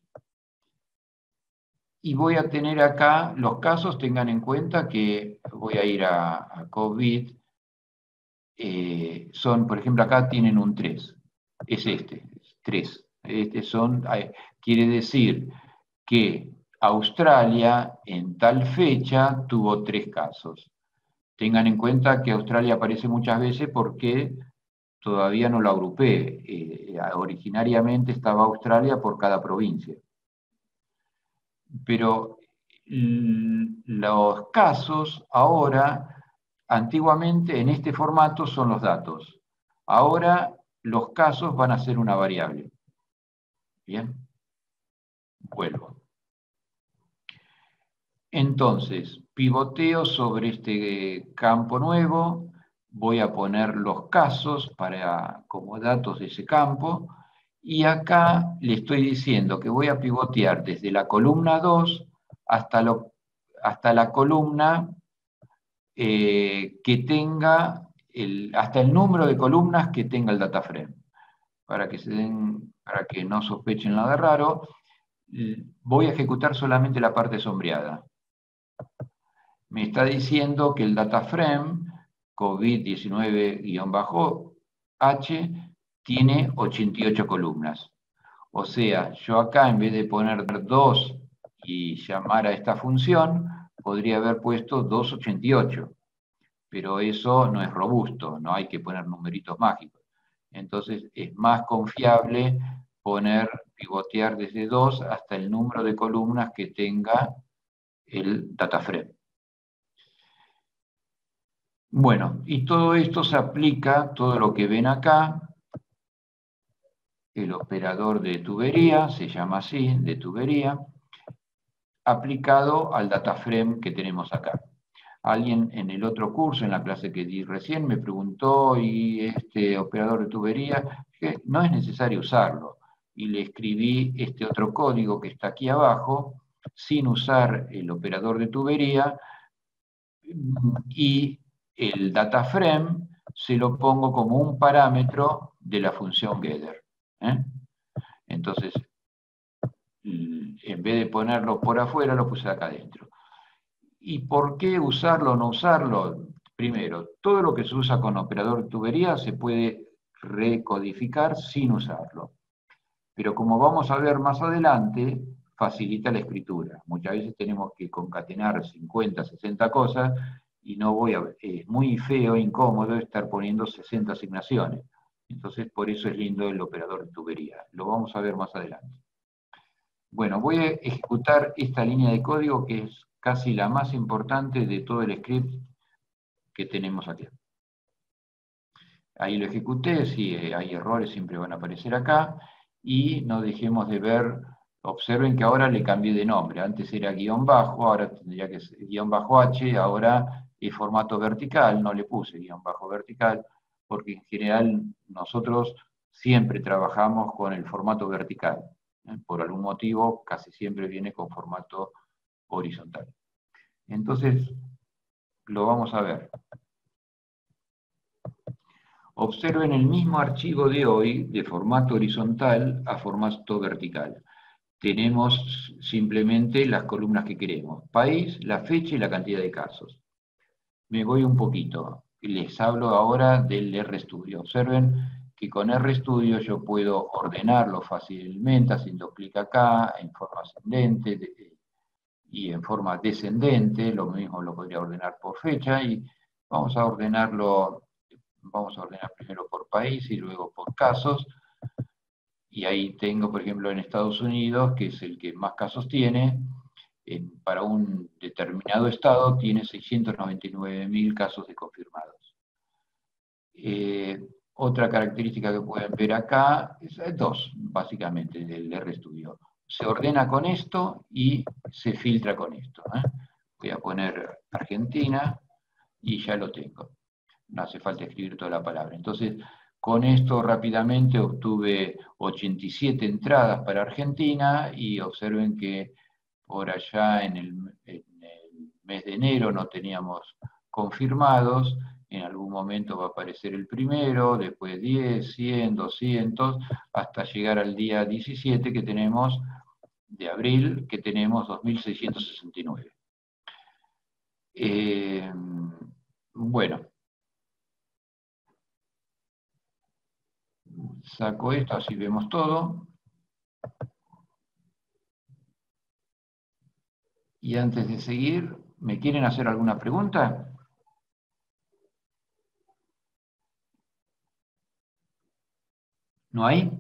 y voy a tener acá los casos. Tengan en cuenta que voy a ir a COVID. Por ejemplo, acá tienen un 3. Es 3. Quiere decir que Australia en tal fecha tuvo 3 casos. Tengan en cuenta que Australia aparece muchas veces porque todavía no lo agrupé. Originariamente estaba Australia por cada provincia. Pero los casos ahora, antiguamente en este formato son los datos. Ahora los casos van a ser una variable. ¿Bien? Vuelvo. Entonces, pivoteo sobre este campo nuevo, voy a poner los casos como datos de ese campo, y acá le estoy diciendo que voy a pivotear desde la columna 2 hasta la columna que tenga, hasta el número de columnas que tenga el data frame. Para que no sospechen nada raro, voy a ejecutar solamente la parte sombreada. Me está diciendo que el data frame COVID-19-H tiene 88 columnas. O sea, yo acá en vez de poner 2 y llamar a esta función, podría haber puesto 288. Pero eso no es robusto, no hay que poner numeritos mágicos. Entonces es más confiable pivotear desde 2 hasta el número de columnas que tenga el data frame. Bueno, y todo esto se aplica, todo lo que ven acá, el operador de tubería, se llama así, de tubería, aplicado al data frame que tenemos acá. Alguien en el otro curso, en la clase que di recién, me preguntó, ¿y este operador de tubería? Que no es necesario usarlo. Y le escribí este otro código que está aquí abajo, sin usar el operador de tubería, y el data frame se lo pongo como un parámetro de la función getter. Entonces, en vez de ponerlo por afuera, lo puse acá adentro. ¿Y por qué usarlo o no usarlo? Primero, todo lo que se usa con operador de tubería se puede recodificar sin usarlo. Pero como vamos a ver más adelante, facilita la escritura. Muchas veces tenemos que concatenar 50, 60 cosas y no voy a, es muy feo, incómodo estar poniendo 60 asignaciones. Entonces, por eso es lindo el operador de tubería. Lo vamos a ver más adelante. Bueno, voy a ejecutar esta línea de código que es casi la más importante de todo el script que tenemos aquí. Ahí lo ejecuté, si hay errores siempre van a aparecer acá, y no dejemos de ver, observen que ahora le cambié de nombre, antes era guión bajo, ahora tendría que ser guión bajo H, ahora es formato vertical, no le puse guión bajo vertical, porque en general nosotros siempre trabajamos con el formato vertical, por algún motivo casi siempre viene con formato horizontal. Entonces, lo vamos a ver. Observen el mismo archivo de hoy, de formato horizontal a formato vertical. Tenemos simplemente las columnas que queremos. País, la fecha y la cantidad de casos. Me voy un poquito. Les hablo ahora del RStudio. Observen que con RStudio yo puedo ordenarlo fácilmente, haciendo clic acá, en forma ascendente y en forma descendente. Lo mismo lo podría ordenar por fecha y vamos a ordenarlo. Vamos a ordenar primero por país y luego por casos. Y ahí tengo, por ejemplo, en Estados Unidos, que es el que más casos tiene, para un determinado estado tiene 699.000 casos de confirmados. Otra característica que pueden ver acá, es dos, básicamente, del RStudio. Se ordena con esto y se filtra con esto. Voy a poner Argentina y ya lo tengo. No hace falta escribir toda la palabra. Entonces, con esto rápidamente obtuve 87 entradas para Argentina y observen que por allá en el mes de enero no teníamos confirmados. En algún momento va a aparecer el primero, después 10, 100, 200, hasta llegar al día 17 que tenemos, de abril, que tenemos 2.669. Bueno. Saco esto, así vemos todo. Y antes de seguir, ¿me quieren hacer alguna pregunta? ¿No hay?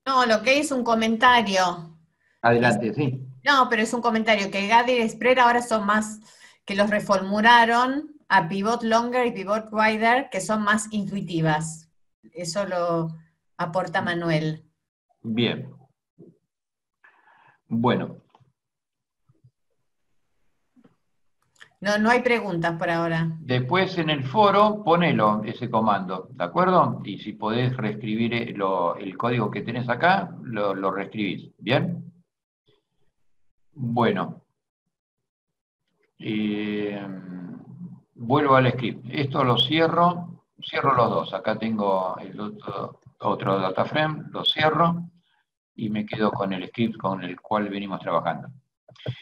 No, lo que es un comentario. Adelante, sí. No, pero es un comentario que Gadir y Spread ahora son más, que los reformularon a Pivot Longer y Pivot Wider, que son más intuitivas. Eso lo aporta Manuel. Bien. Bueno. No hay preguntas por ahora. Después en el foro, ponelo ese comando, ¿de acuerdo? Y si podés reescribir el código que tenés acá, lo reescribís, ¿bien? Bueno. Vuelvo al script. Esto lo cierro los dos. Acá tengo el otro data frame, lo cierro y me quedo con el script con el cual venimos trabajando.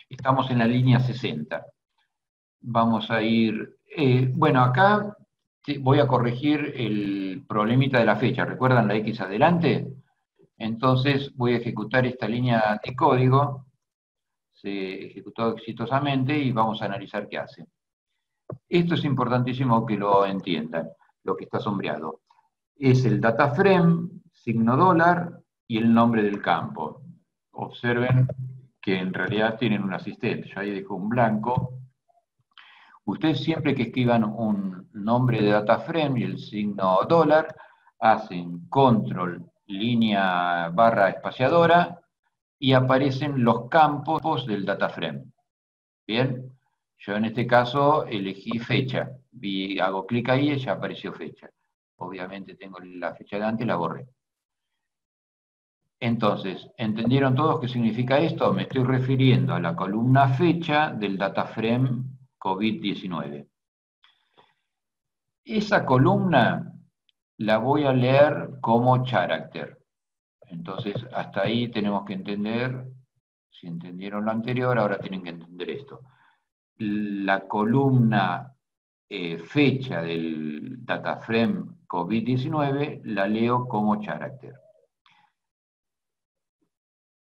Estamos en la línea 60. Vamos a ir... bueno, acá voy a corregir el problemita de la fecha. ¿Recuerdan la X adelante? Entonces voy a ejecutar esta línea de código. Se ejecutó exitosamente y vamos a analizar qué hace. Esto es importantísimo que lo entiendan, lo que está sombreado. Es el data frame, signo dólar y el nombre del campo. Observen que en realidad tienen un asistente. Yo ahí dejo un blanco. Ustedes siempre que escriban un nombre de data frame y el signo dólar, hacen control, línea barra espaciadora, y aparecen los campos del data frame. Bien, yo en este caso elegí fecha, hago clic ahí y ya apareció fecha. Obviamente tengo la fecha de antes, la borré. Entonces, ¿entendieron todos qué significa esto? Me estoy refiriendo a la columna fecha del data frame COVID-19. Esa columna la voy a leer como character. Entonces, hasta ahí tenemos que entender, si entendieron lo anterior, ahora tienen que entender esto. La columna fecha del data frame COVID-19 la leo como character.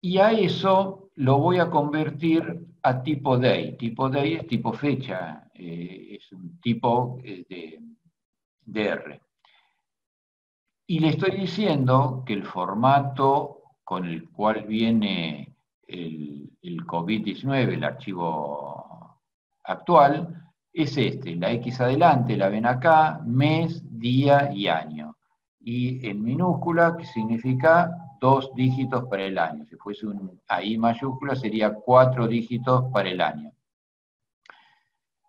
Y a eso lo voy a convertir a tipo day. Tipo day es tipo fecha, es un tipo de R. Y le estoy diciendo que el formato con el cual viene el COVID-19, el archivo actual, es este. La X adelante la ven acá, mes, día y año. Y en minúscula, que significa 2 dígitos para el año. Si fuese un AI mayúscula, sería 4 dígitos para el año.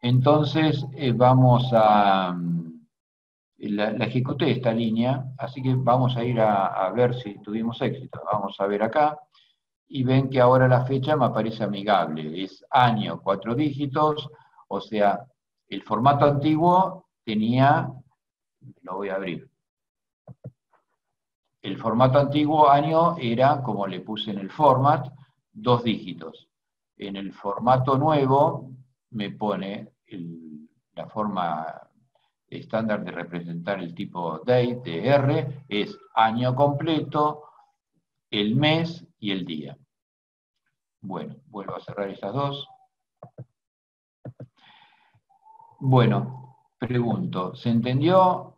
Entonces, vamos a... La ejecuté esta línea, así que vamos a ir a ver si tuvimos éxito. Vamos a ver acá, y ven que ahora la fecha me aparece amigable. Es año, 4 dígitos, o sea, el formato antiguo tenía... Lo voy a abrir. El formato antiguo año era, como le puse en el format, 2 dígitos. En el formato nuevo me pone la forma estándar de representar el tipo date de R, es año completo, el mes y el día. Bueno, vuelvo a cerrar estas dos. Bueno, pregunto, ¿se entendió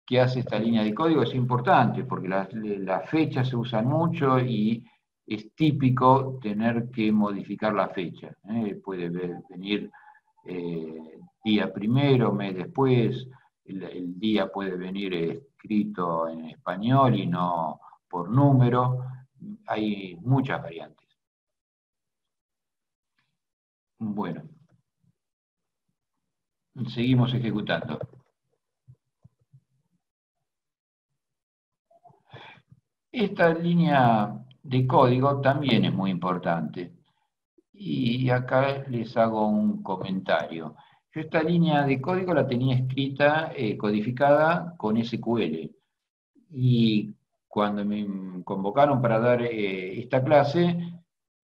qué hace esta línea de código? Es importante porque las fechas se usan mucho y es típico tener que modificar la fecha. Puede venir día primero, mes después, el día puede venir escrito en español y no por número. Hay muchas variantes. Bueno, seguimos ejecutando. Esta línea de código también es muy importante. Y acá les hago un comentario. Yo esta línea de código la tenía escrita, codificada con SQL. Y cuando me convocaron para dar esta clase,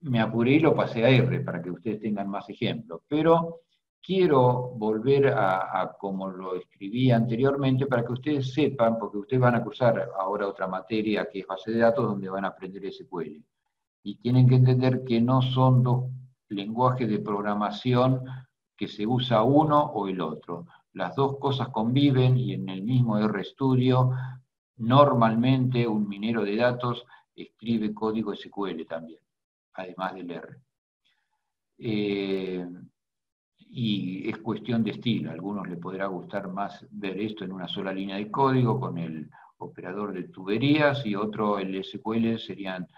me apuré y lo pasé a R para que ustedes tengan más ejemplos. Pero quiero volver a como lo escribí anteriormente para que ustedes sepan, porque ustedes van a cursar ahora otra materia que es base de datos donde van a aprender SQL. Y tienen que entender que no son dos lenguajes de programación que se usa uno o el otro. Las dos cosas conviven y en el mismo RStudio normalmente un minero de datos escribe código SQL también, además del R. Y es cuestión de estilo. A algunos les podrá gustar más ver esto en una sola línea de código con el operador de tuberías y otro, el SQL, serían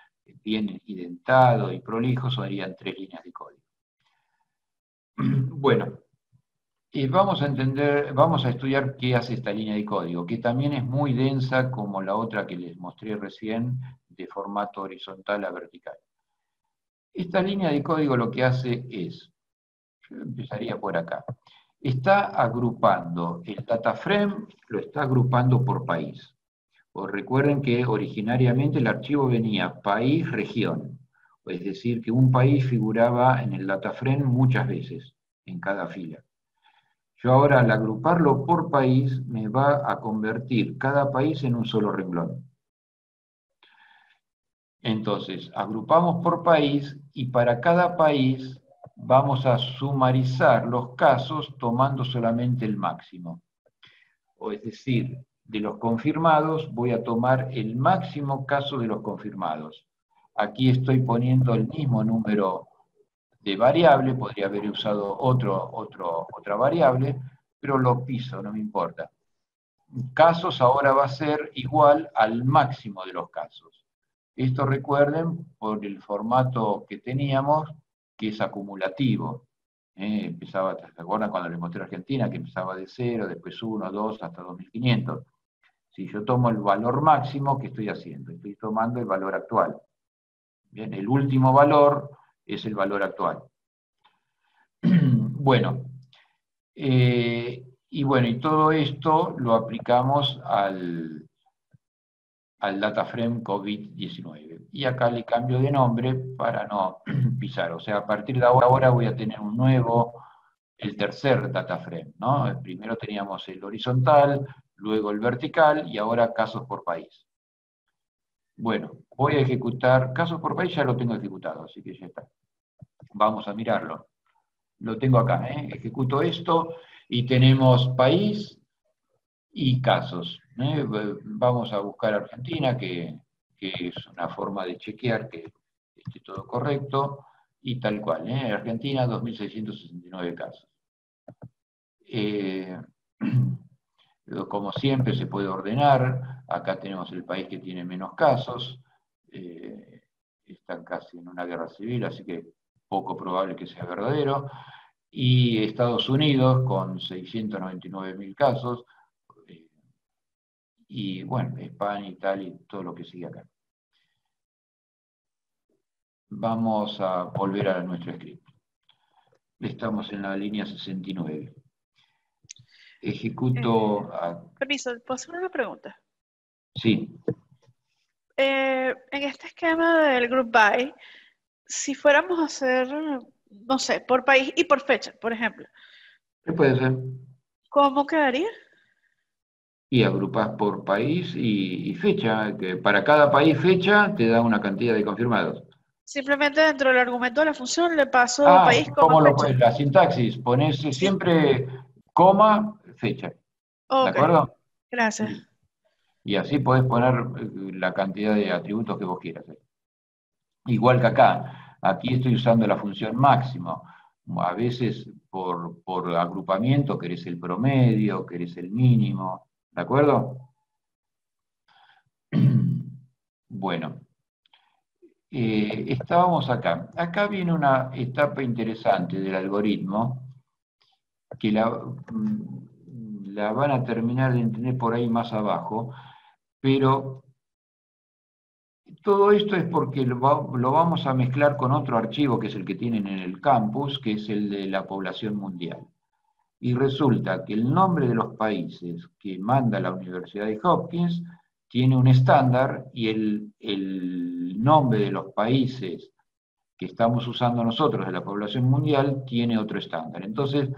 bien identados y prolijos, harían 3 líneas de código. Bueno, vamos a estudiar qué hace esta línea de código, que también es muy densa como la otra que les mostré recién, de formato horizontal a vertical. Esta línea de código lo que hace es, yo empezaría por acá, está agrupando el data frame, lo está agrupando por país. O recuerden que originariamente el archivo venía país-región, es decir, que un país figuraba en el data frame muchas veces, en cada fila. Yo ahora al agruparlo por país me va a convertir cada país en un solo renglón. Entonces, agrupamos por país y para cada país vamos a sumarizar los casos tomando solamente el máximo. O es decir, de los confirmados voy a tomar el máximo caso de los confirmados. Aquí estoy poniendo el mismo número de variable, podría haber usado otra variable, pero lo piso, no me importa. Casos ahora va a ser igual al máximo de los casos. Esto recuerden por el formato que teníamos, que es acumulativo. Empezaba, ¿se acuerdan cuando les mostré a Argentina? Que empezaba de 0, después 1, 2, hasta 2500. Si yo tomo el valor máximo, ¿qué estoy haciendo? Estoy tomando el valor actual. Bien, el último valor es el valor actual. Bueno, y todo esto lo aplicamos al data frame COVID-19. Y acá le cambio de nombre para no pisar. O sea, a partir de ahora voy a tener un nuevo, el tercer data frame, ¿no? Primero teníamos el horizontal, luego el vertical y ahora casos por país. Bueno, voy a ejecutar, casos por país ya lo tengo ejecutado, así que ya está. Vamos a mirarlo. Lo tengo acá, ejecuto esto y tenemos país y casos. Vamos a buscar Argentina, que es una forma de chequear que esté todo correcto, y tal cual. Argentina, 2.669 casos. Como siempre se puede ordenar, acá tenemos el país que tiene menos casos, están casi en una guerra civil, así que poco probable que sea verdadero, y Estados Unidos con 699.000 casos, y bueno, España, Italia y todo lo que sigue acá. Vamos a volver a nuestro script. Estamos en la línea 69. Ejecuto... Permiso, ¿puedo hacer una pregunta? Sí. En este esquema del Group By, si fuéramos a hacer, no sé, por país y por fecha, por ejemplo. ¿Qué puede ser? ¿Cómo quedaría? Y agrupas por país y fecha, que para cada país fecha te da una cantidad de confirmados. Simplemente dentro del argumento de la función le paso país, ¿cómo coma, lo fecha. la sintaxis? Pones siempre coma, fecha. Okay. ¿De acuerdo? Gracias. Y así podés poner la cantidad de atributos que vos quieras. Igual que acá. Aquí estoy usando la función máximo. A veces por agrupamiento querés el promedio, querés el mínimo. ¿De acuerdo? Bueno. Estábamos acá. Acá viene una etapa interesante del algoritmo que la van a terminar de entender por ahí más abajo, pero todo esto es porque lo vamos a mezclar con otro archivo que es el que tienen en el campus, que es el de la población mundial. Y resulta que el nombre de los países que manda la Universidad de Hopkins tiene un estándar y el nombre de los países que estamos usando nosotros de la población mundial tiene otro estándar. Entonces,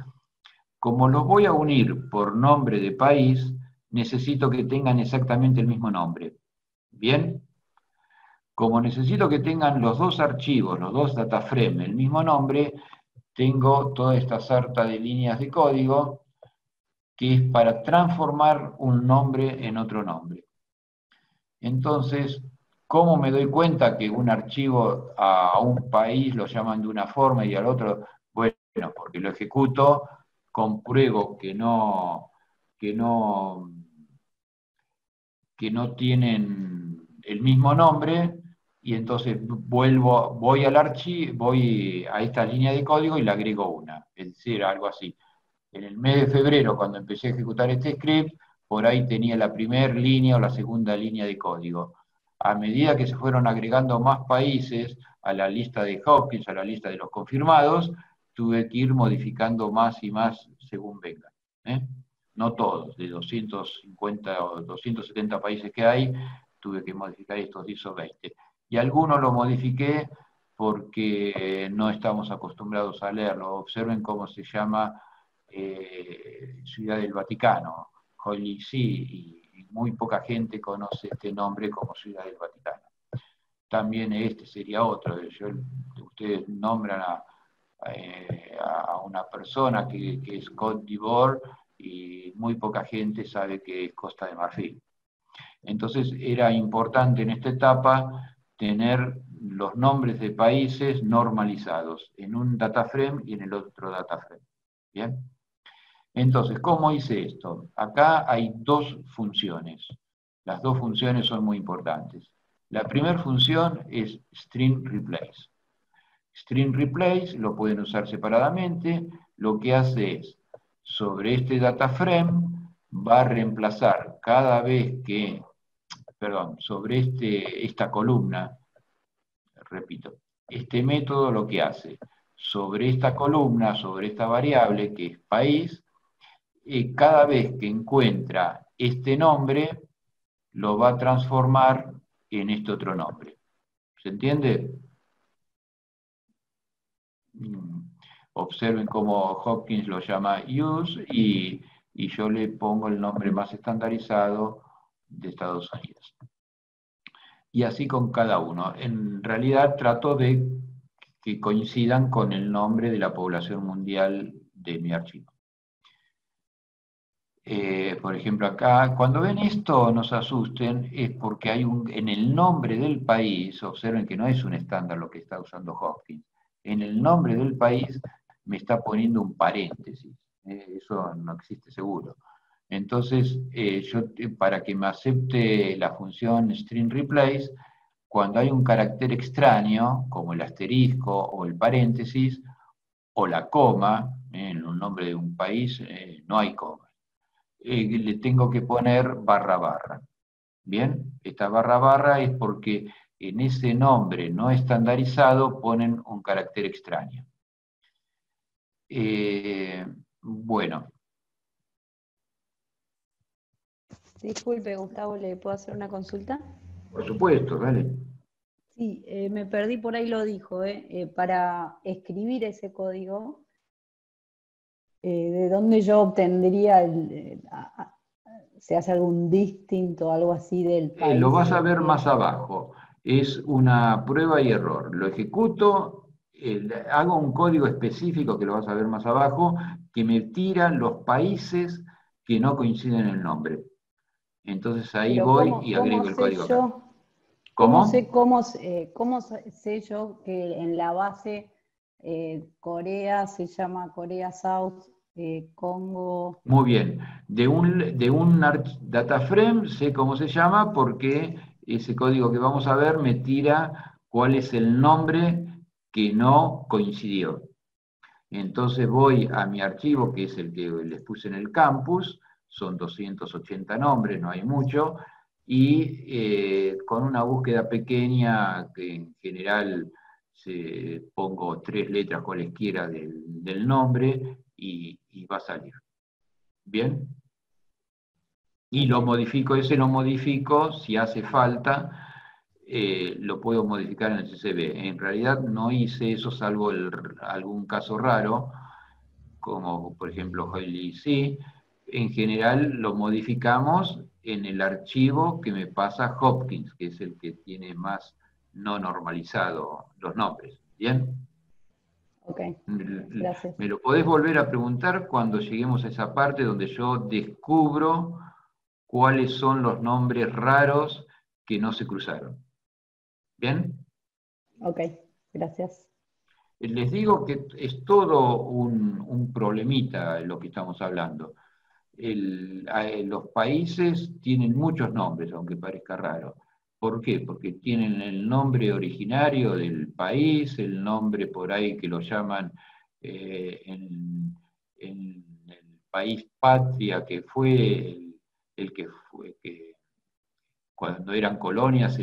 como los voy a unir por nombre de país, necesito que tengan exactamente el mismo nombre. ¿Bien? Como necesito que tengan los dos archivos, los dos dataframes, el mismo nombre, tengo toda esta sarta de líneas de código que es para transformar un nombre en otro nombre. Entonces, ¿cómo me doy cuenta que un archivo a un país lo llaman de una forma y al otro? Bueno, porque lo ejecuto, compruebo que no tienen el mismo nombre, y entonces voy al archivo, voy a esta línea de código y le agrego una, es decir, algo así. En el mes de febrero, cuando empecé a ejecutar este script, por ahí tenía la primera línea o la segunda línea de código. A medida que se fueron agregando más países a la lista de Hopkins, a la lista de los confirmados, tuve que ir modificando más y más según venga. No todos, de 250 o 270 países que hay, tuve que modificar estos 10 o 20. Y algunos lo modifiqué porque no estamos acostumbrados a leerlo. Observen cómo se llama Ciudad del Vaticano, Holy See, y muy poca gente conoce este nombre como Ciudad del Vaticano. También este sería otro. Ustedes nombran a una persona que es Côte d'Ivoire y muy poca gente sabe que es Costa de Marfil. Entonces era importante en esta etapa tener los nombres de países normalizados en un dataframe y en el otro dataframe. ¿Bien? Entonces, ¿cómo hice esto? Acá hay dos funciones. Las dos funciones son muy importantes. La primera función es string replace. String replace lo pueden usar separadamente. Lo que hace es, sobre este dataframe, va a reemplazar cada vez que, sobre esta columna, repito, este método lo que hace, sobre esta columna, sobre esta variable que es país, cada vez que encuentra este nombre, lo va a transformar en este otro nombre. ¿Se entiende? Observen cómo Hopkins lo llama use y yo le pongo el nombre más estandarizado de Estados Unidos. y así con cada uno. En realidad trato de que coincidan con el nombre de la población mundial de mi archivo. Por ejemplo, acá, cuando ven esto, no se asusten, es porque hay en el nombre del país, observen que no es un estándar lo que está usando Hopkins, en el nombre del país me está poniendo un paréntesis, eso no existe seguro. Entonces, yo para que me acepte la función string replace, cuando hay un carácter extraño, como el asterisco o el paréntesis, o la coma, en un nombre de un país no hay coma. Le tengo que poner barra barra. Bien, esta barra barra es porque en ese nombre no estandarizado ponen un carácter extraño. Bueno. Disculpe, Gustavo, ¿le puedo hacer una consulta? Por supuesto, dale. Sí, me perdí, por ahí lo dijo, para escribir ese código, ¿de dónde yo obtendría, se hace algún distinto, algo así del país? Lo vas a ver más abajo. Es una prueba y error. Lo ejecuto, hago un código específico, que lo vas a ver más abajo, que me tira los países que no coinciden en el nombre. Entonces ahí voy y agrego el código acá. ¿Cómo sé yo que en la base Corea se llama Corea South, Congo? Muy bien. De un data frame sé cómo se llama porque ese código que vamos a ver me tira cuál es el nombre que no coincidió. Entonces voy a mi archivo, que es el que les puse en el campus, son 280 nombres, no hay mucho, y con una búsqueda pequeña, que en general pongo 3 letras cualesquiera del nombre, y va a salir. ¿Bien? Y lo modifico, ese lo modifico, si hace falta, lo puedo modificar en el CCB. En realidad no hice eso, salvo algún caso raro, como por ejemplo Hoyle C. En general lo modificamos en el archivo que me pasa Hopkins, que es el que tiene más no normalizado los nombres. ¿Bien? Ok, gracias. Me lo podés volver a preguntar cuando lleguemos a esa parte donde yo descubro cuáles son los nombres raros que no se cruzaron. ¿Bien? Ok, gracias. Les digo que es todo un problemita lo que estamos hablando. Los países tienen muchos nombres, aunque parezca raro. ¿Por qué? Porque tienen el nombre originario del país, el nombre por ahí que lo llaman en el país patria, que fue el que fue, cuando eran colonias,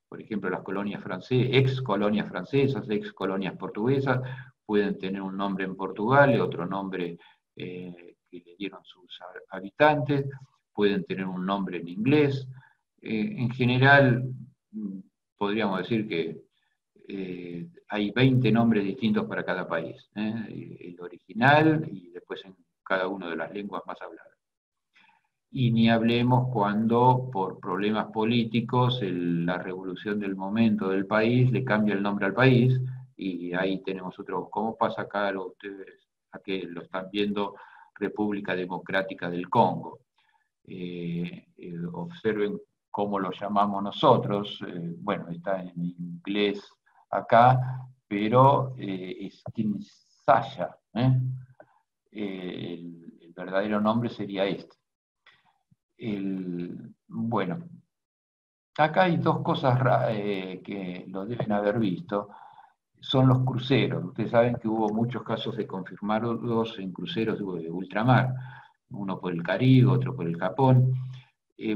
por ejemplo, las colonias francesas, ex colonias francesas, ex colonias portuguesas, pueden tener un nombre en Portugal y otro nombre que le dieron sus habitantes, pueden tener un nombre en inglés. En general, podríamos decir que hay 20 nombres distintos para cada país, el original y después en cada una de las lenguas más habladas. Y ni hablemos cuando por problemas políticos la revolución del momento del país le cambia el nombre al país, y ahí tenemos otro, ¿cómo pasa acá? Ustedes aquí lo están viendo, República Democrática del Congo. Observen cómo lo llamamos nosotros, bueno, está en inglés acá, pero es Kinshasa, el verdadero nombre sería este. Bueno, acá hay dos cosas que lo deben haber visto, son los cruceros. Ustedes saben que hubo muchos casos de confirmados en cruceros de ultramar, uno por el Caribe, otro por el Japón.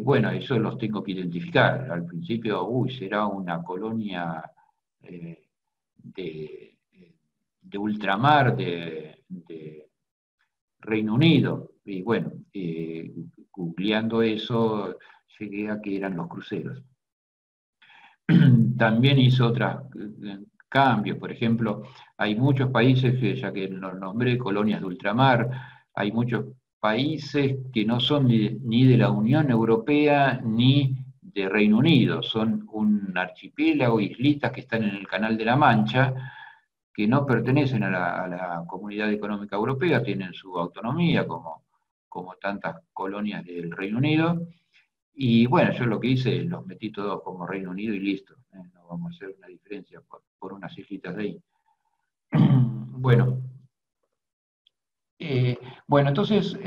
Bueno, eso los tengo que identificar. Al principio, será una colonia de ultramar de Reino Unido. Y bueno, googleando eso, llegué a que eran los cruceros. También hizo otros cambios, por ejemplo, hay muchos países, ya que los nombré, colonias de ultramar, hay muchos países que no son ni de la Unión Europea ni de Reino Unido, son un archipiélago, islitas que están en el Canal de la Mancha, que no pertenecen a la Comunidad Económica Europea, tienen su autonomía como tantas colonias del Reino Unido. Y bueno, yo lo que hice, los metí todos como Reino Unido y listo. No vamos a hacer una diferencia por unas islitas de ahí. Bueno. Bueno, entonces,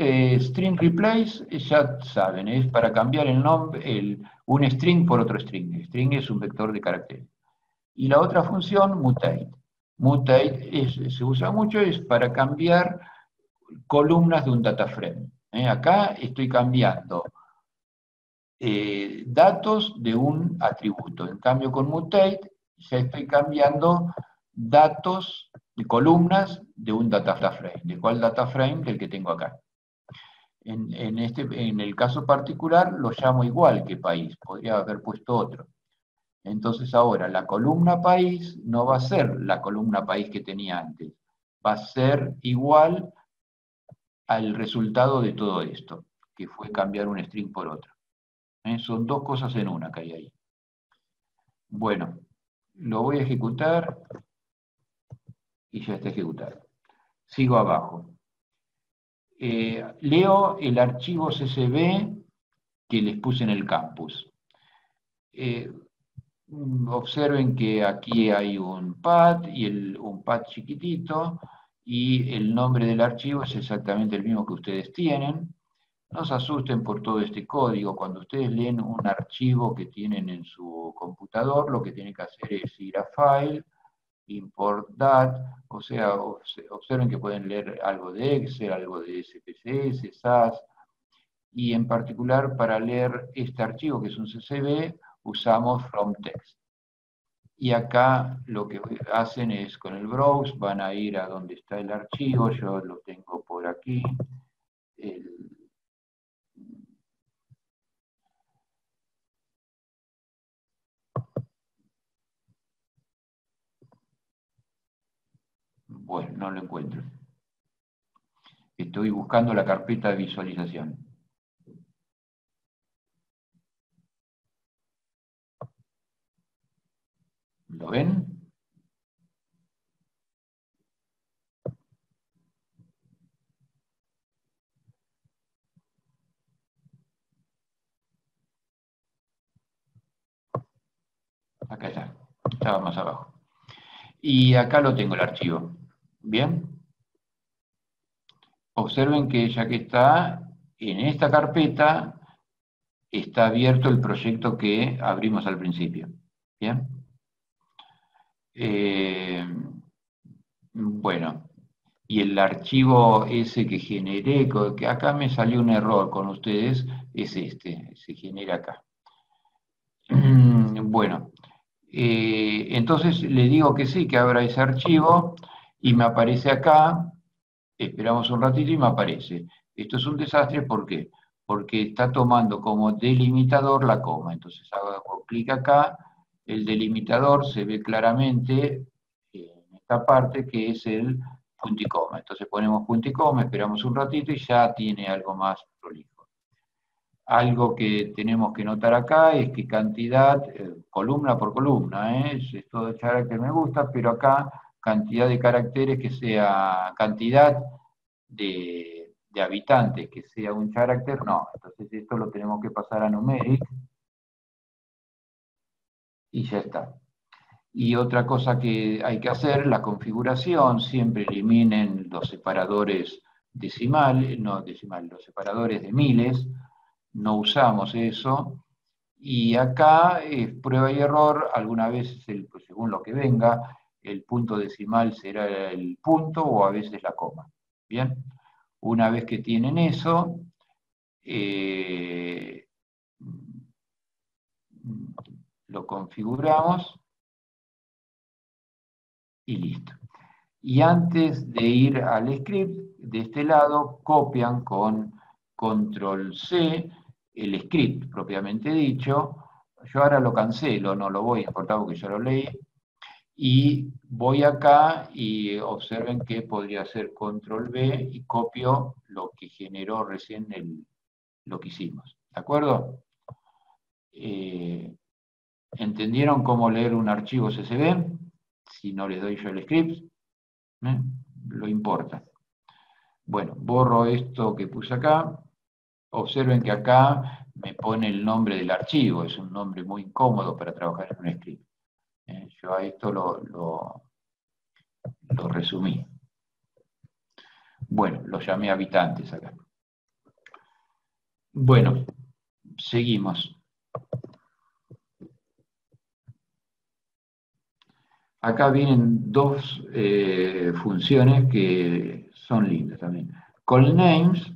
string replace, ya saben, es para cambiar el nombre, un string por otro string. String es un vector de caracteres. Y la otra función, mutate. Mutate se usa mucho, es para cambiar columnas de un data frame. Acá estoy cambiando datos de un atributo. En cambio, con mutate ya estoy cambiando datos de columnas de un data frame. ¿De cuál data frame? Del que tengo acá. En el caso particular lo llamo igual que país, podría haber puesto otro. Entonces ahora la columna país no va a ser la columna país que tenía antes, va a ser igual al resultado de todo esto, que fue cambiar un string por otro. Son dos cosas en una que hay ahí. Bueno, lo voy a ejecutar y ya está ejecutado. Sigo abajo. Leo el archivo CSV que les puse en el campus. Observen que aquí hay un pad y un pad chiquitito y el nombre del archivo es exactamente el mismo que ustedes tienen. No se asusten por todo este código. Cuando ustedes leen un archivo que tienen en su computador, lo que tienen que hacer es ir a File, Import Dat, o sea, observen que pueden leer algo de Excel, algo de SPSS, SAS, y en particular para leer este archivo que es un CSV, usamos From Text. Y acá lo que hacen es con el browse, van a ir a donde está el archivo, yo lo tengo por aquí. Bueno, no lo encuentro. Estoy buscando la carpeta de visualización. ¿Lo ven? Acá está, estaba más abajo. Y acá lo tengo el archivo. ¿Bien? Observen que ya que está en esta carpeta, está abierto el proyecto que abrimos al principio. ¿Bien? Bueno, y el archivo ese que generé, que acá me salió un error con ustedes, es este, se genera acá. Bueno, entonces le digo que sí, que abra ese archivo, y me aparece acá, esperamos un ratito y me aparece. Esto es un desastre, ¿por qué? Porque está tomando como delimitador la coma. Entonces hago clic acá, el delimitador se ve claramente en esta parte que es el punto y coma. Entonces ponemos punto y coma, esperamos un ratito y ya tiene algo más prolijo. Algo que tenemos que notar acá es que cantidad, columna por columna, esto de carácter me gusta, pero acá cantidad de caracteres que sea cantidad de habitantes que sea un carácter, no. Entonces esto lo tenemos que pasar a numeric y ya está. Y otra cosa que hay que hacer, la configuración, siempre eliminen los separadores decimales, no decimales, los separadores de miles, no usamos eso. Y acá es prueba y error, alguna vez, pues según lo que venga, el punto decimal será el punto o a veces la coma. Bien, una vez que tienen eso, lo configuramos y listo. Y antes de ir al script, de este lado, copian con control C el script propiamente dicho. Yo ahora lo cancelo, no lo voy a importar porque ya lo leí. Y voy acá y observen que podría hacer control V y copio lo que generó recién lo que hicimos. ¿De acuerdo? ¿Entendieron cómo leer un archivo CSV? Si no les doy yo el script, lo importa. Bueno, borro esto que puse acá. Observen que acá me pone el nombre del archivo, es un nombre muy incómodo para trabajar en un script. Yo a esto lo resumí. Bueno, lo llamé habitantes acá. Bueno, seguimos. Acá vienen dos funciones que son lindas también. Call names.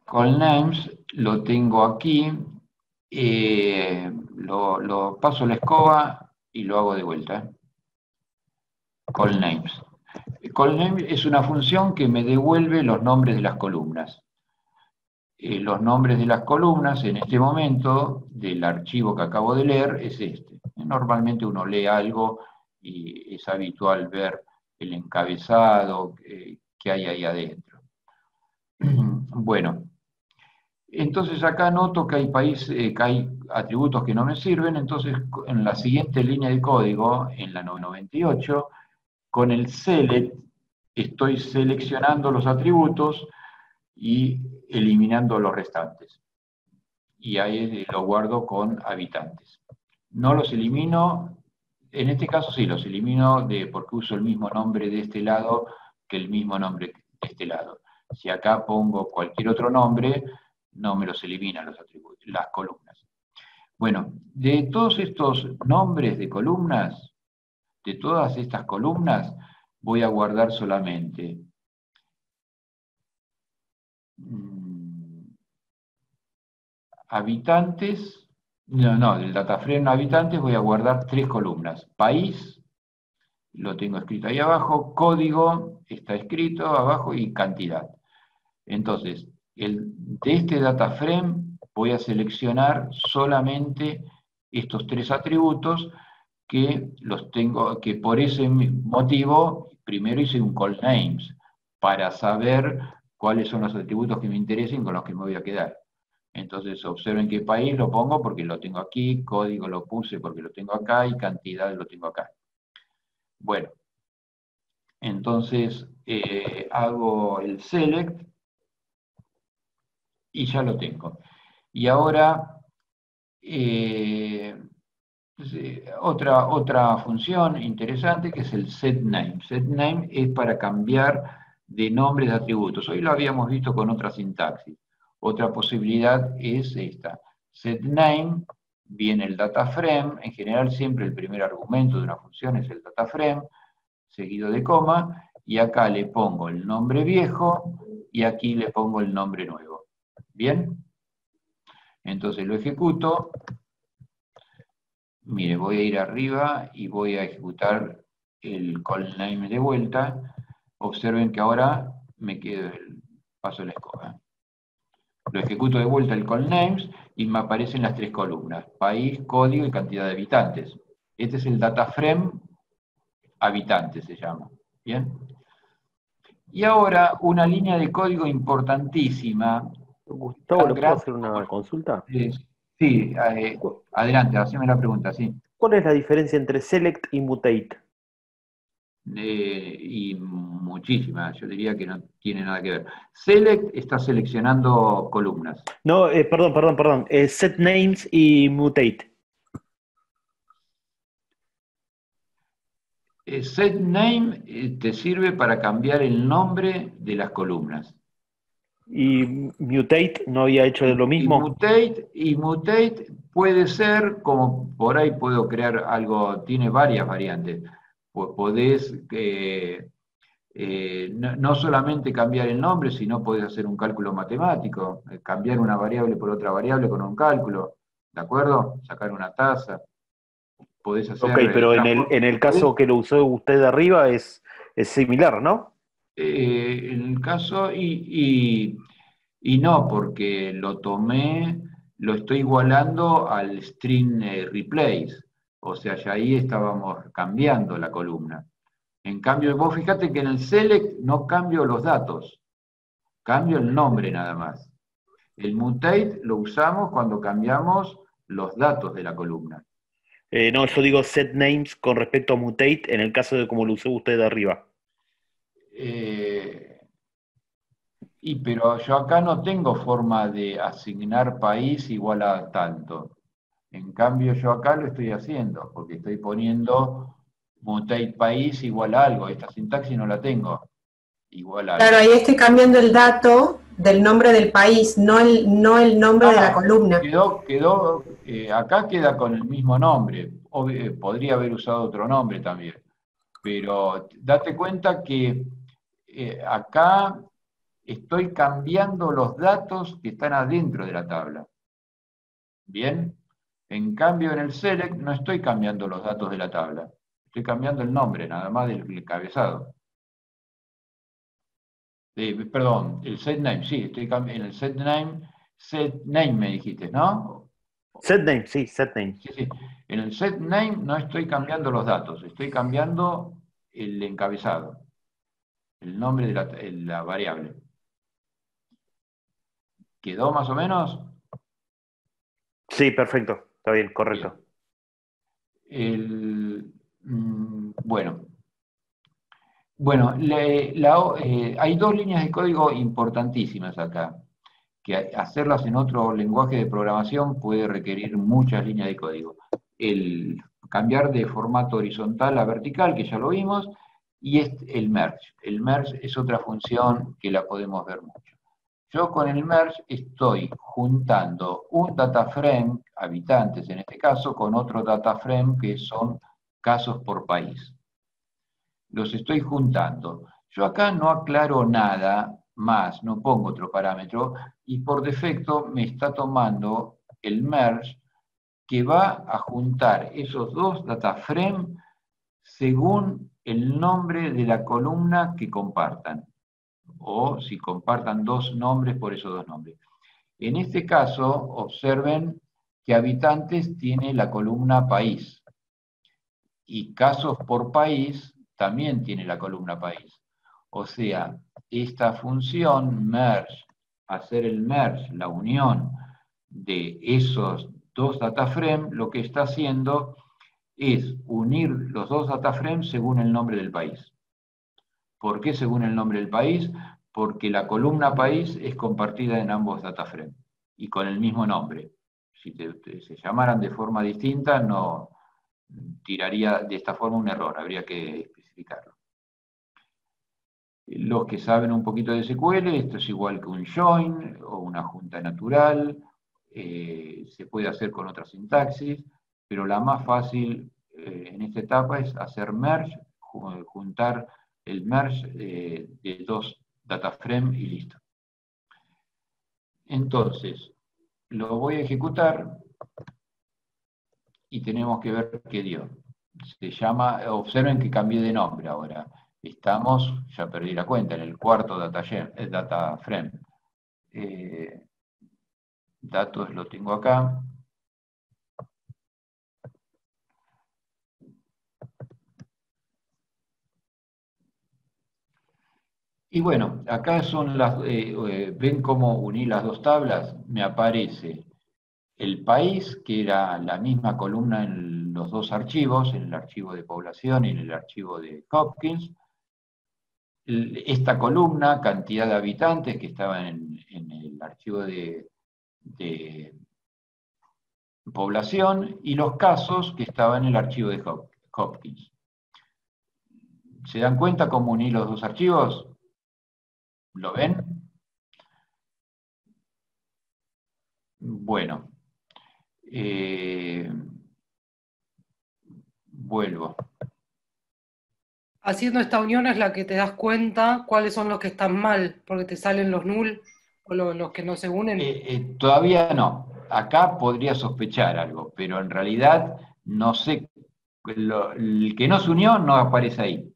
Call names lo tengo aquí. Lo paso la escoba y lo hago de vuelta. Call names. Call names es una función que me devuelve los nombres de las columnas. Los nombres de las columnas en este momento del archivo que acabo de leer es este. Normalmente uno lee algo y es habitual ver el encabezado que hay ahí adentro. Bueno, entonces acá noto que hay atributos que no me sirven, entonces en la siguiente línea de código, en la 98, con el select estoy seleccionando los atributos y eliminando los restantes. Y ahí lo guardo con habitantes. No los elimino, en este caso sí, los elimino porque uso el mismo nombre de este lado que el mismo nombre de este lado. Si acá pongo cualquier otro nombre, no me los elimina los atributos, las columnas. Bueno, de todos estos nombres de columnas, de todas estas columnas, voy a guardar solamente habitantes, del dataframe habitantes voy a guardar 3 columnas. País, lo tengo escrito ahí abajo, código, está escrito abajo, y cantidad. Entonces, de este dataframe voy a seleccionar solamente estos 3 atributos que los tengo, que por ese motivo, primero hice un call names, para saber cuáles son los atributos que me interesen con los que me voy a quedar. Entonces observen qué país lo pongo porque lo tengo aquí, código lo puse porque lo tengo acá y cantidad lo tengo acá. Bueno, entonces hago el select y ya lo tengo. Y ahora otra función interesante que es el setName. SetName es para cambiar de nombres de atributos. Hoy lo habíamos visto con otra sintaxis. Otra posibilidad es esta. setName, viene el dataframe, en general siempre el primer argumento de una función es el dataframe, seguido de coma, y acá le pongo el nombre viejo, y aquí le pongo el nombre nuevo. ¿Bien? Entonces lo ejecuto. Mire, voy a ir arriba y voy a ejecutar el call name de vuelta. Observen que ahora me quedo paso la escoba. Lo ejecuto de vuelta el call names y me aparecen las 3 columnas: país, código y cantidad de habitantes. Este es el dataframe habitantes, se llama. ¿Bien? Y ahora una línea de código importantísima. Gustavo, ¿le puedo hacer una consulta? Sí, adelante, haceme la pregunta, sí. ¿Cuál es la diferencia entre select y mutate? Y muchísimas, yo diría que no tiene nada que ver. Select está seleccionando columnas. No, perdón. Set names y mutate. Set name te sirve para cambiar el nombre de las columnas. ¿Y mutate no había hecho lo mismo? Y mutate puede ser, como por ahí puedo crear algo, tiene varias variantes. Podés no solamente cambiar el nombre, sino podés hacer un cálculo matemático, cambiar una variable por otra variable con un cálculo, ¿de acuerdo? Sacar una tasa. Podés hacer... Ok, pero en el caso que lo usó usted de arriba es similar, ¿no? En el caso, y no, porque lo tomé, lo estoy igualando al string replace, o sea, ya ahí estábamos cambiando la columna. En cambio, vos fíjate que en el select no cambio los datos, Cambio el nombre nada más. El mutate lo usamos cuando cambiamos los datos de la columna. No, yo digo set names con respecto a mutate en el caso de como lo usó usted de arriba. Pero yo acá no tengo forma de asignar país igual a tanto. En cambio yo acá lo estoy haciendo, porque estoy poniendo mutate país igual a algo. Esta sintaxis no la tengo igual a algo. Claro, ahí estoy cambiando el dato del nombre del país, no el nombre de la columna. Acá queda con el mismo nombre. Podría haber usado otro nombre también. Pero date cuenta que acá estoy cambiando los datos que están adentro de la tabla. ¿Bien? En cambio, en el select no estoy cambiando los datos de la tabla. Estoy cambiando el nombre, nada más del encabezado. Perdón, el set name, sí, estoy cambiando en el set name me dijiste, ¿no? Set name, sí, set name. Sí. En el set name no estoy cambiando los datos, estoy cambiando el encabezado, el nombre de la variable. ¿Quedó más o menos? Sí, perfecto, está bien, correcto. Bueno, hay dos líneas de código importantísimas acá, que hacerlas en otro lenguaje de programación puede requerir muchas líneas de código. El cambiar de formato horizontal a vertical, que ya lo vimos, y el merge. El merge es otra función que la podemos ver mucho. Yo con el merge estoy juntando un data frame, habitantes en este caso, con otro data frame que son casos por país. Los estoy juntando. Yo acá no aclaro nada más, no pongo otro parámetro, y por defecto me está tomando el merge que va a juntar esos dos data frame según el nombre de la columna que compartan. O si compartan dos nombres por esos dos nombres. En este caso, observen que habitantes tiene la columna país. Y casos por país también tiene la columna país. O sea, esta función merge, hacer el merge, la unión de esos dos data frames, lo que está haciendo es unir los dos data frames según el nombre del país. ¿Por qué según el nombre del país? Porque la columna país es compartida en ambos data frames y con el mismo nombre. Si se llamaran de forma distinta, no tiraría de esta forma un error, habría que especificarlo. Los que saben un poquito de SQL, esto es igual que un join o una junta natural, se puede hacer con otra sintaxis, pero la más fácil en esta etapa es hacer merge, juntar el merge de dos data frame y listo. Entonces, lo voy a ejecutar y tenemos que ver qué dio. Se llama, observen que cambié de nombre ahora. Estamos, ya perdí la cuenta, en el cuarto data frame. Datos lo tengo acá. Y bueno, acá son las, ven cómo uní las dos tablas, me aparece el país, que era la misma columna en los dos archivos, en el archivo de población y en el archivo de Hopkins. Esta columna, cantidad de habitantes, que estaba en el archivo de población, y los casos, que estaban en el archivo de Hopkins. ¿Se dan cuenta cómo uní los dos archivos? ¿Lo ven? Bueno. Vuelvo. Haciendo esta unión es la que te das cuenta cuáles son los que están mal, porque te salen los null o los que no se unen. Todavía no. Acá podría sospechar algo, pero en realidad no sé. El que no se unió no aparece ahí.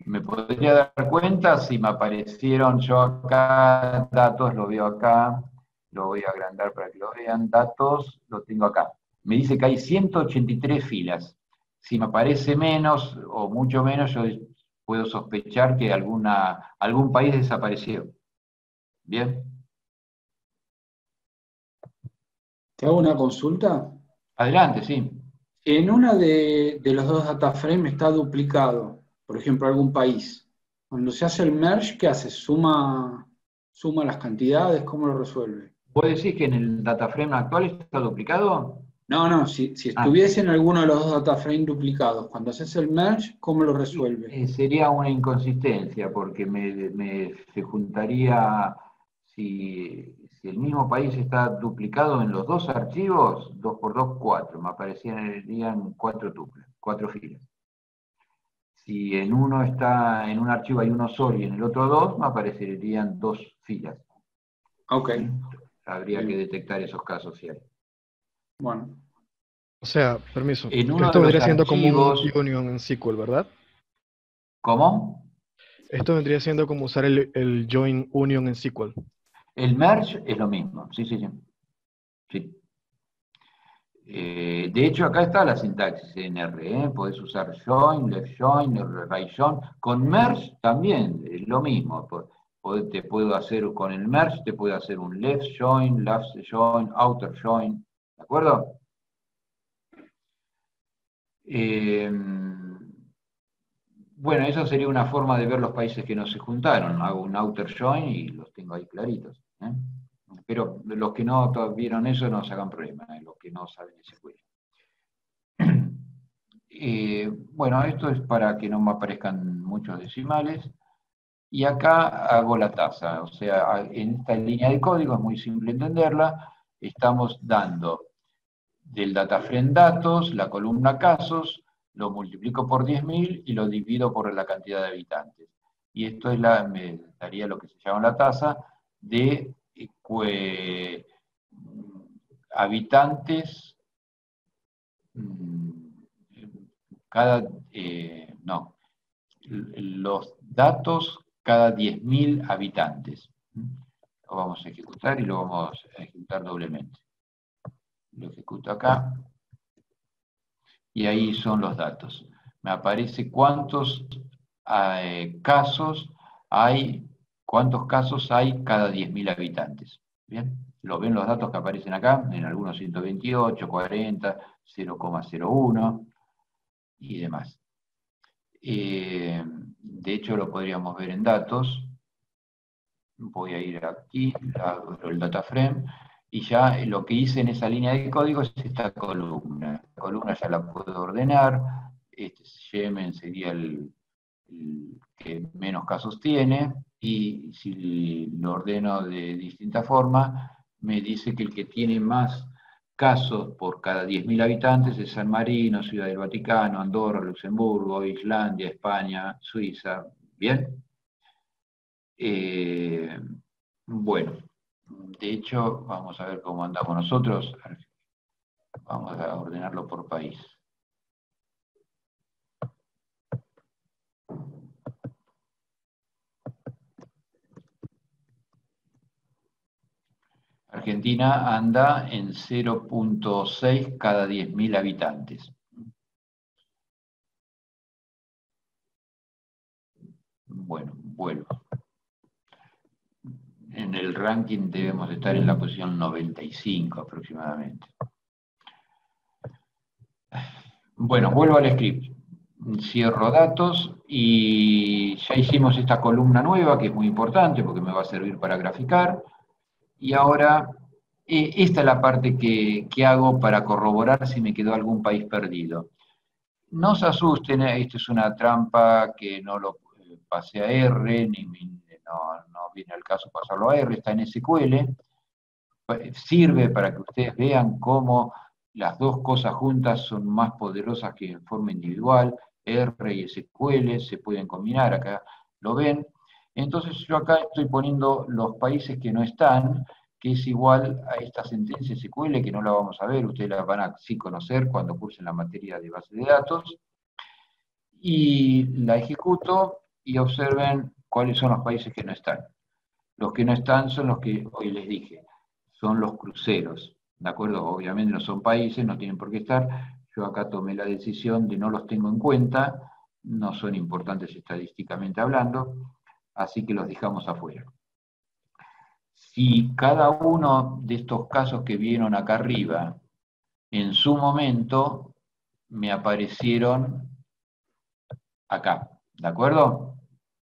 Me podría dar cuenta si me aparecieron yo acá, datos, lo veo acá, lo voy a agrandar para que lo vean, datos, lo tengo acá. Me dice que hay 183 filas. Si me aparece menos o mucho menos, yo puedo sospechar que algún país desapareció. Bien. ¿Te hago una consulta? Adelante, sí. En una de los dos data frames está duplicado, por ejemplo, algún país. Cuando se hace el merge, ¿qué hace? ¿Suma las cantidades? ¿Cómo lo resuelve? ¿Vos decís que en el dataframe actual está duplicado? No, si estuviese en alguno de los dos data frames duplicados, cuando haces el merge, ¿cómo lo resuelve? Sería una inconsistencia, porque se juntaría, si el mismo país está duplicado en los dos archivos, 2 por 2, 4, me aparecerían 4 tuplas, 4 filas. Si en uno está, en un archivo hay uno solo y en el otro 2, me aparecerían 2 filas. Ok. Habría que detectar esos casos si hay. Bueno. O sea, permiso. En uno Esto de los vendría siendo como archivos... un union en SQL, ¿verdad? ¿Cómo? Esto vendría siendo como usar el join union en SQL. El merge es lo mismo, sí. De hecho, acá está la sintaxis en R, podés usar join, left join, right join. Con merge también es lo mismo. Te puedo hacer con el merge, te puedo hacer un left join, outer join, ¿de acuerdo? Bueno, eso sería una forma de ver los países que no se juntaron. Hago un outer join y los tengo ahí claritos. Pero los que no vieron eso no se hagan problema, los que no saben SQL. Bueno, esto es para que no me aparezcan muchos decimales. Y acá hago la tasa. O sea, en esta línea de código es muy simple entenderla. Estamos dando del dataframe datos, la columna casos, lo multiplico por 10.000 y lo divido por la cantidad de habitantes. Y esto me daría lo que se llama la tasa de habitantes los datos cada 10.000 habitantes. Lo vamos a ejecutar y lo vamos a ejecutar doblemente. Lo ejecuto acá. Y ahí son los datos. Me aparece cuántos casos hay cada 10.000 habitantes. ¿Bien? Lo ven los datos que aparecen acá, en algunos 128, 40, 0,01 y demás. De hecho, lo podríamos ver en datos. Voy a ir aquí, abro el dataframe, y ya lo que hice en esa línea de código es esta columna. La columna ya la puedo ordenar. Este Yemen sería el que menos casos tiene, y si lo ordeno de distinta forma, me dice que el que tiene más casos por cada 10.000 habitantes es San Marino, Ciudad del Vaticano, Andorra, Luxemburgo, Islandia, España, Suiza. ¿Bien? Bueno, de hecho, vamos a ver cómo andamos nosotros. Vamos a ordenarlo por país. Argentina anda en 0,6 cada 10.000 habitantes. Bueno, vuelvo. En el ranking debemos estar en la posición 95 aproximadamente. Bueno, vuelvo al script. Cierro datos y ya hicimos esta columna nueva que es muy importante porque me va a servir para graficar. Y ahora, esta es la parte que hago para corroborar si me quedó algún país perdido. No se asusten, esto es una trampa que no lo pasé a R, no viene al caso pasarlo a R, está en SQL. Sirve para que ustedes vean cómo las dos cosas juntas son más poderosas que en forma individual. R y SQL se pueden combinar, acá lo ven. Entonces yo acá estoy poniendo los países que no están, que es igual a esta sentencia SQL, que no la vamos a ver, ustedes la van a sí conocer cuando cursen la materia de base de datos. Y la ejecuto y observen cuáles son los países que no están. Los que no están son los que hoy les dije, son los cruceros, ¿de acuerdo? Obviamente no son países, no tienen por qué estar. Yo acá tomé la decisión de no los tengo en cuenta, no son importantes estadísticamente hablando, así que los dejamos afuera. si cada uno de estos casos que vieron acá arriba, en su momento, me aparecieron acá, ¿de acuerdo?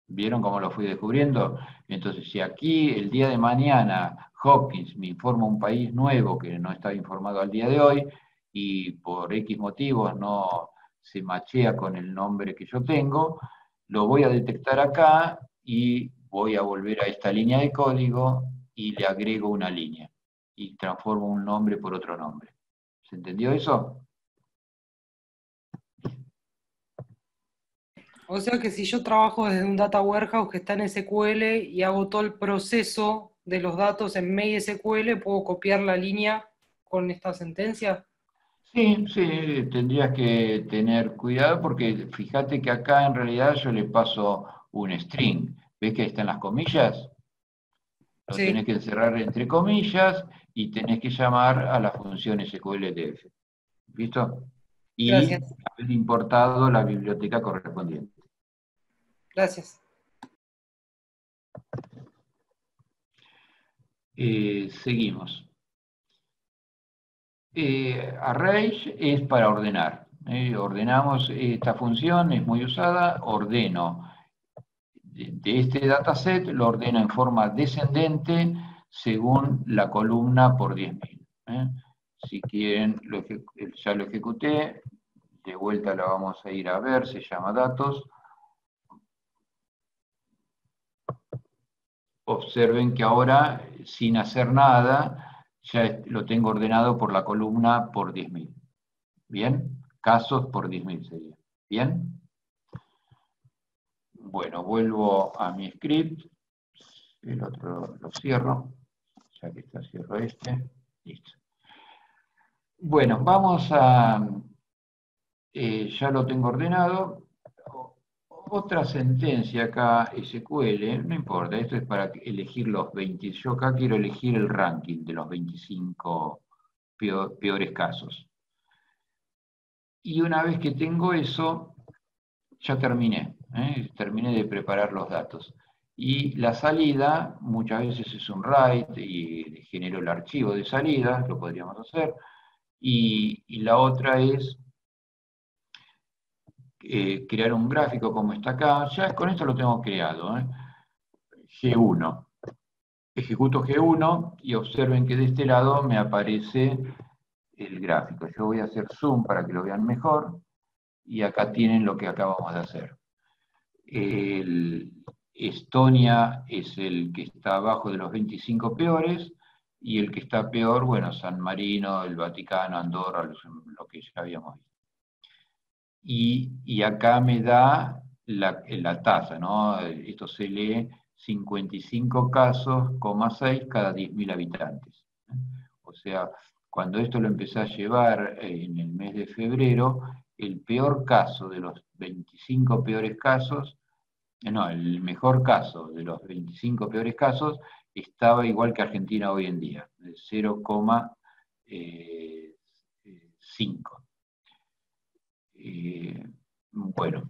¿Vieron cómo lo fui descubriendo? Entonces, si aquí el día de mañana Hopkins me informa un país nuevo que no estaba informado al día de hoy y por X motivos no se machea con el nombre que yo tengo, lo voy a detectar acá y voy a volver a esta línea de código y le agrego una línea y transformo un nombre por otro nombre. ¿Se entendió eso? O sea que si yo trabajo desde un data warehouse que está en SQL y hago todo el proceso de los datos en MySQL, ¿puedo copiar la línea con esta sentencia? Sí, sí, tendrías que tener cuidado porque fíjate que acá en realidad yo le paso un string. ¿Ves que ahí están las comillas? Lo Sí. tenés que encerrar entre comillas y tenés que llamar a la función SQLDF. ¿Listo? Y Gracias. haber importado la biblioteca correspondiente. Gracias. Seguimos. Array es para ordenar. Ordenamos esta función, es muy usada, ordeno. De este dataset lo ordeno en forma descendente según la columna por 10.000. Si quieren, ya lo ejecuté, de vuelta la vamos a ir a ver, se llama datos. Observen que ahora, sin hacer nada, ya lo tengo ordenado por la columna por 10.000. ¿Bien? Casos por 10.000 sería. ¿Bien? Bueno, vuelvo a mi script. El otro lo cierro. Ya que está, cierro este. Listo. Bueno, vamos a... ya lo tengo ordenado. Otra sentencia acá, SQL, no importa, esto es para elegir los 20. Yo acá quiero elegir el ranking de los 25 peores casos. Y una vez que tengo eso, ya terminé. Terminé de preparar los datos. Y la salida, muchas veces es un write y genero el archivo de salida, lo podríamos hacer. Y la otra es crear un gráfico como está acá. Ya con esto lo tengo creado. G1. Ejecuto G1 y observen que de este lado me aparece el gráfico. Yo voy a hacer zoom para que lo vean mejor. Y acá tienen lo que acabamos de hacer. Estonia es el que está abajo de los 25 peores, y el que está peor, bueno, San Marino, el Vaticano, Andorra, lo que ya habíamos visto. Y acá me da la tasa, ¿no? Esto se lee 55 casos, 6 cada 10.000 habitantes. O sea, cuando esto lo empecé a llevar en el mes de febrero, el peor caso de los 25 peores casos, no, el mejor caso de los 25 peores casos estaba igual que Argentina hoy en día, de 0,5. Bueno.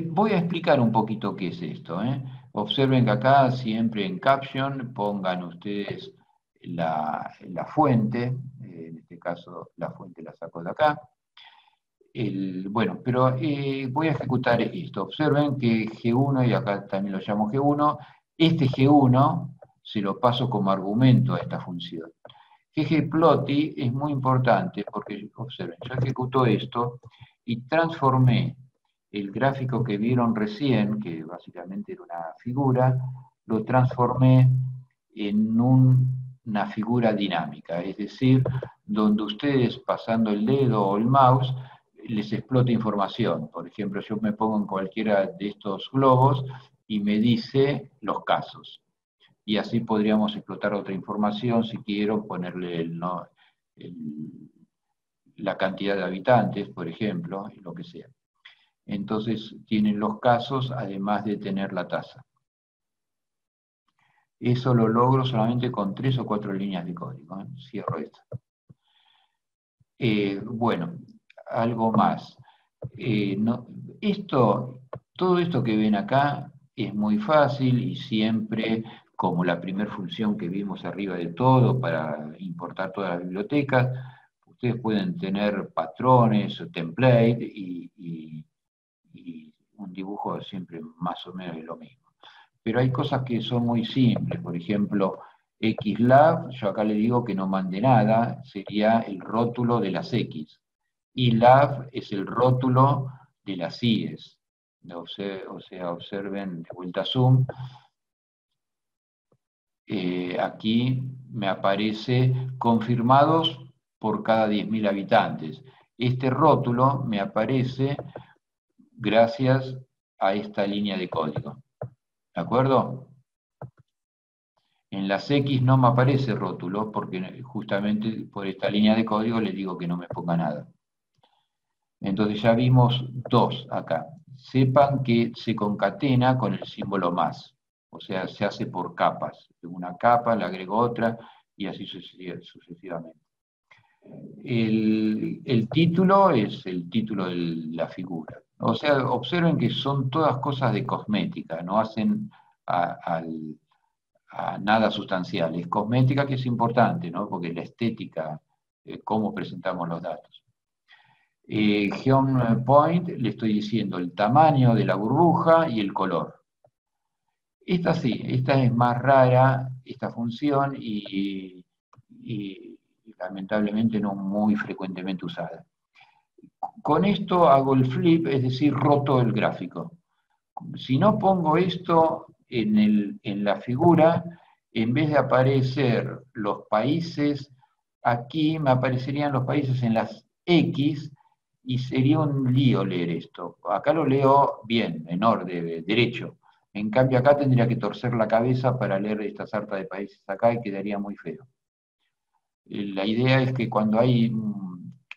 Voy a explicar un poquito qué es esto. Observen que acá siempre en caption pongan ustedes la fuente, en este caso la fuente la saco de acá. Bueno, pero voy a ejecutar esto. Observen que G1, y acá también lo llamo G1, este G1 se lo paso como argumento a esta función. ggplotty es muy importante porque, observen, yo ejecuto esto y transformé el gráfico que vieron recién, que básicamente era una figura, lo transformé en una figura dinámica, es decir, donde ustedes pasando el dedo o el mouse les explota información. Por ejemplo, yo me pongo en cualquiera de estos globos y me dice los casos. Y así podríamos explotar otra información si quiero ponerle la cantidad de habitantes, por ejemplo, y lo que sea. Entonces tienen los casos además de tener la tasa. Eso lo logro solamente con 3 o 4 líneas de código. Cierro esto. Bueno, algo más. Todo esto que ven acá es muy fácil y siempre, como la primera función que vimos arriba de todo para importar todas las bibliotecas, ustedes pueden tener patrones o template y un dibujo siempre más o menos es lo mismo. Pero hay cosas que son muy simples, por ejemplo, XLab, yo acá le digo que no mande nada, sería el rótulo de las X. Y lab es el rótulo de las IES. O sea, observen de vuelta zoom. Aquí me aparece confirmados por cada 10.000 habitantes. Este rótulo me aparece gracias a esta línea de código. ¿De acuerdo? En las X no me aparece rótulo porque justamente por esta línea de código les digo que no me ponga nada. Entonces ya vimos dos acá. Sepan que se concatena con el símbolo más. O sea, se hace por capas. De una capa le agrego otra y así sucesivamente. El título es el título de la figura. O sea, observen que son todas cosas de cosmética, no hacen a nada sustancial. Es cosmética que es importante, ¿no? Porque la estética, cómo presentamos los datos. Geom Point, le estoy diciendo el tamaño de la burbuja y el color. Esta sí, esta es más rara, esta función, y lamentablemente no muy frecuentemente usada. Con esto hago el flip, es decir, roto el gráfico. Si no pongo esto en la figura, en vez de aparecer los países, aquí me aparecerían los países en las X, y sería un lío leer esto. Acá lo leo bien, en orden, derecho. En cambio acá tendría que torcer la cabeza para leer esta sarta de países acá y quedaría muy feo. La idea es que cuando hay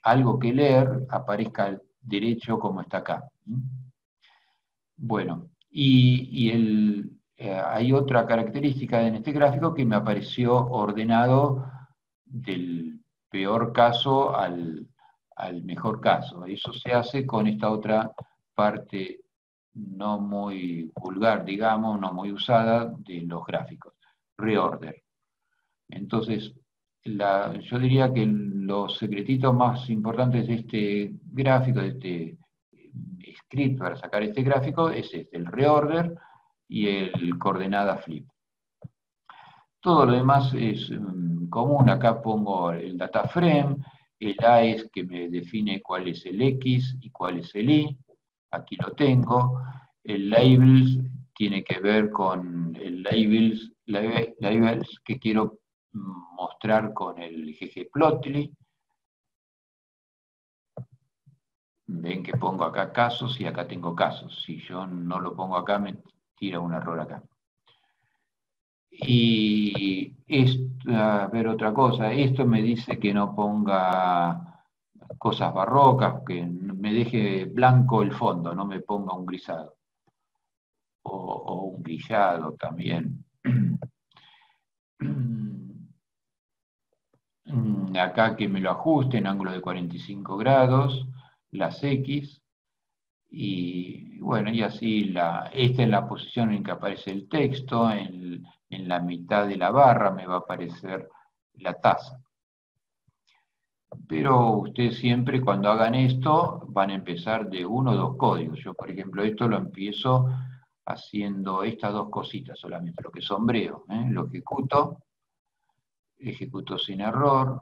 algo que leer, aparezca derecho como está acá. Bueno, hay otra característica en este gráfico que me apareció ordenado del peor caso al mejor caso. Eso se hace con esta otra parte no muy vulgar, digamos, no muy usada de los gráficos. Reorder. Entonces, yo diría que los secretitos más importantes de este gráfico, de este script para sacar este gráfico, es el reorder y el coordenada flip. Todo lo demás es común. Acá pongo el data frame, el AES que me define cuál es el X y cuál es el Y. Aquí lo tengo. El labels tiene que ver con el labels que quiero mostrar con el ggplotly. Ven que pongo acá casos y acá tengo casos. Si yo no lo pongo acá, me tira un error acá. Y a ver otra cosa, esto me dice que no ponga cosas barrocas, que me deje blanco el fondo, no me ponga un grisado. O un grillado también. Acá que me lo ajuste en ángulo de 45 grados, las X, y bueno, y así esta es la posición en que aparece el texto, en la mitad de la barra me va a aparecer la tasa. Pero ustedes siempre cuando hagan esto van a empezar de uno o dos códigos. Yo, por ejemplo, esto lo empiezo haciendo estas dos cositas solamente, lo que sombreo, lo ejecuto sin error,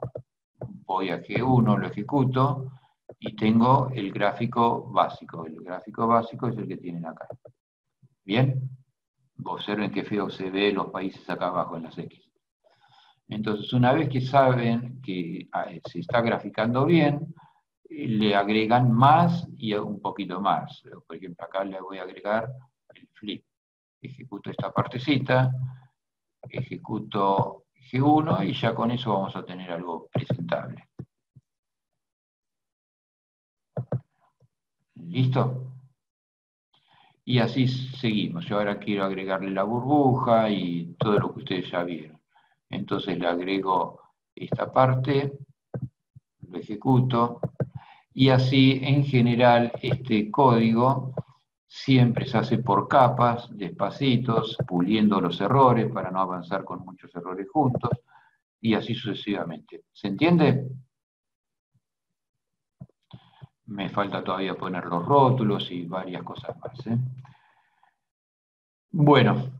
voy a G1, lo ejecuto, y tengo el gráfico básico. El gráfico básico es el que tienen acá. ¿Bien? Observen qué feo se ve los países acá abajo en las X. Entonces, una vez que saben que se está graficando bien, le agregan más y un poquito más. Por ejemplo, acá le voy a agregar el flip. Ejecuto esta partecita, ejecuto G1 y ya con eso vamos a tener algo presentable. ¿Listo? Y así seguimos. Yo ahora quiero agregarle la burbuja y todo lo que ustedes ya vieron. Entonces le agrego esta parte, lo ejecuto. Y así, en general, este código siempre se hace por capas, despacitos, puliendo los errores para no avanzar con muchos errores juntos, y así sucesivamente. ¿Se entiende? Me falta todavía poner los rótulos y varias cosas más, ¿eh? Bueno,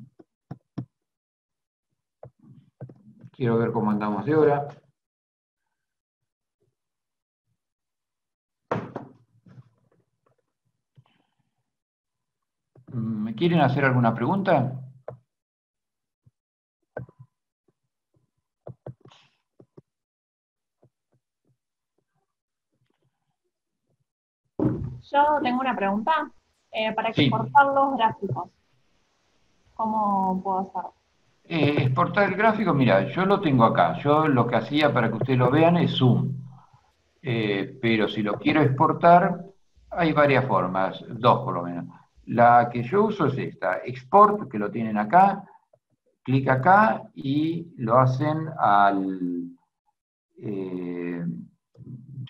quiero ver cómo andamos de hora. ¿Me quieren hacer alguna pregunta? Yo tengo una pregunta. Para Sí. exportar los gráficos, ¿cómo puedo hacerlo? Exportar el gráfico, mira, yo lo tengo acá. Yo lo que hacía para que ustedes lo vean es Zoom. Pero si lo quiero exportar, hay varias formas, dos por lo menos. La que yo uso es esta, Export, que lo tienen acá, clic acá y lo hacen al...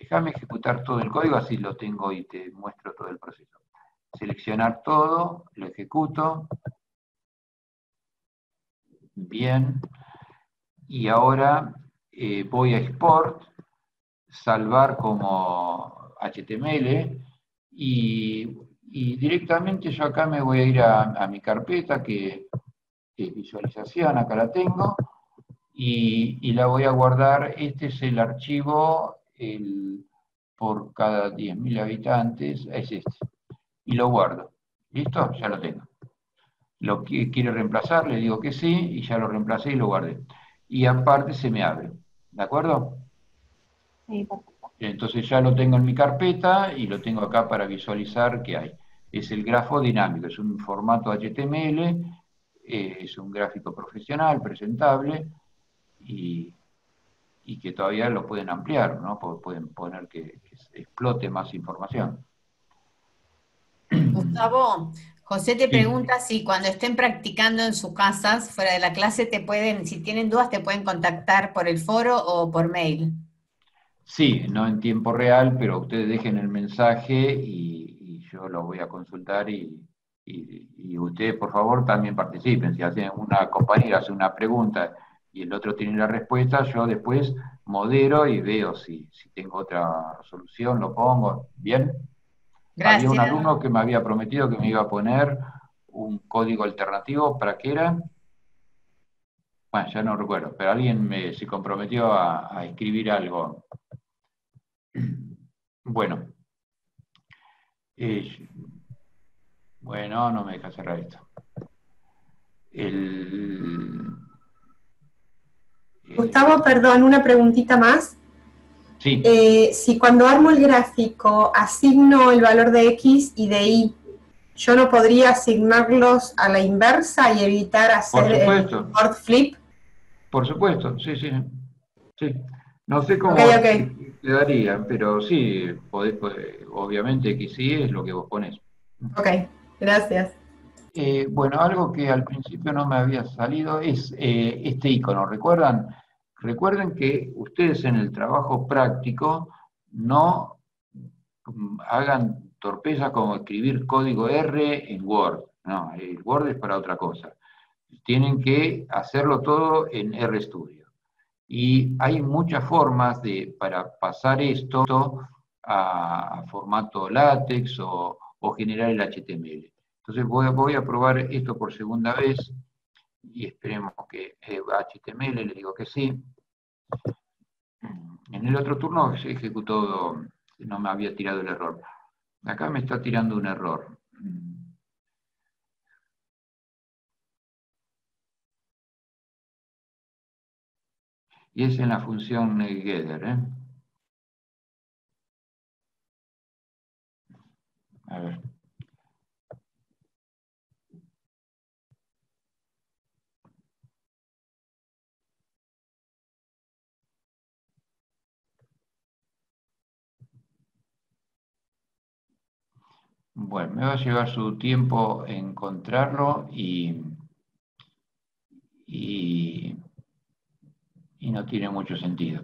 déjame ejecutar todo el código, así lo tengo y te muestro todo el proceso. Seleccionar todo, lo ejecuto. Bien. Y ahora voy a Export, salvar como HTML y directamente yo acá me voy a ir a mi carpeta que es visualización, acá la tengo, y la voy a guardar. Este es el archivo por cada 10.000 habitantes, es este, y lo guardo. ¿Listo? Ya lo tengo. Lo que quiere reemplazar, le digo que sí, y ya lo reemplacé y lo guardé. Y aparte se me abre, ¿de acuerdo? Sí, perfecto. Entonces ya lo tengo en mi carpeta y lo tengo acá para visualizar qué hay. Es el grafo dinámico, es un formato HTML, es un gráfico profesional, presentable, y que todavía lo pueden ampliar, ¿no? Pueden poner que explote más información. Gustavo, José te Sí. pregunta si cuando estén practicando en sus casas, fuera de la clase, si tienen dudas, te pueden contactar por el foro o por mail. Sí, no en tiempo real, pero ustedes dejen el mensaje y yo lo voy a consultar y ustedes, por favor, también participen. Si hacen una compañera hace una pregunta y el otro tiene la respuesta, yo después modero y veo si tengo otra solución, lo pongo. ¿Bien? Gracias. Había un alumno que me había prometido que me iba a poner un código alternativo, ¿para qué era? Bueno, ya no recuerdo, pero alguien se comprometió a escribir algo. Bueno. Bueno, no me deja cerrar esto. Gustavo, perdón, una preguntita más. Sí. Si cuando armo el gráfico asigno el valor de X y de Y, ¿yo no podría asignarlos a la inversa y evitar hacer el board flip? Por supuesto, sí. No sé cómo quedaría, pero sí, podés, obviamente que sí es lo que vos ponés. Ok, gracias. Bueno, algo que al principio no me había salido es este icono, ¿recuerdan? Recuerden que ustedes en el trabajo práctico no hagan torpezas como escribir código R en Word. No, el Word es para otra cosa. Tienen que hacerlo todo en RStudio. Y hay muchas formas para pasar esto a formato látex o generar el HTML. Entonces voy a probar esto por segunda vez y esperemos que HTML, le digo que sí. En el otro turno se ejecutó, no me había tirado el error. Acá me está tirando un error. Y es en la función getter, ¿eh? A ver. Bueno, me va a llevar su tiempo encontrarlo y no tiene mucho sentido.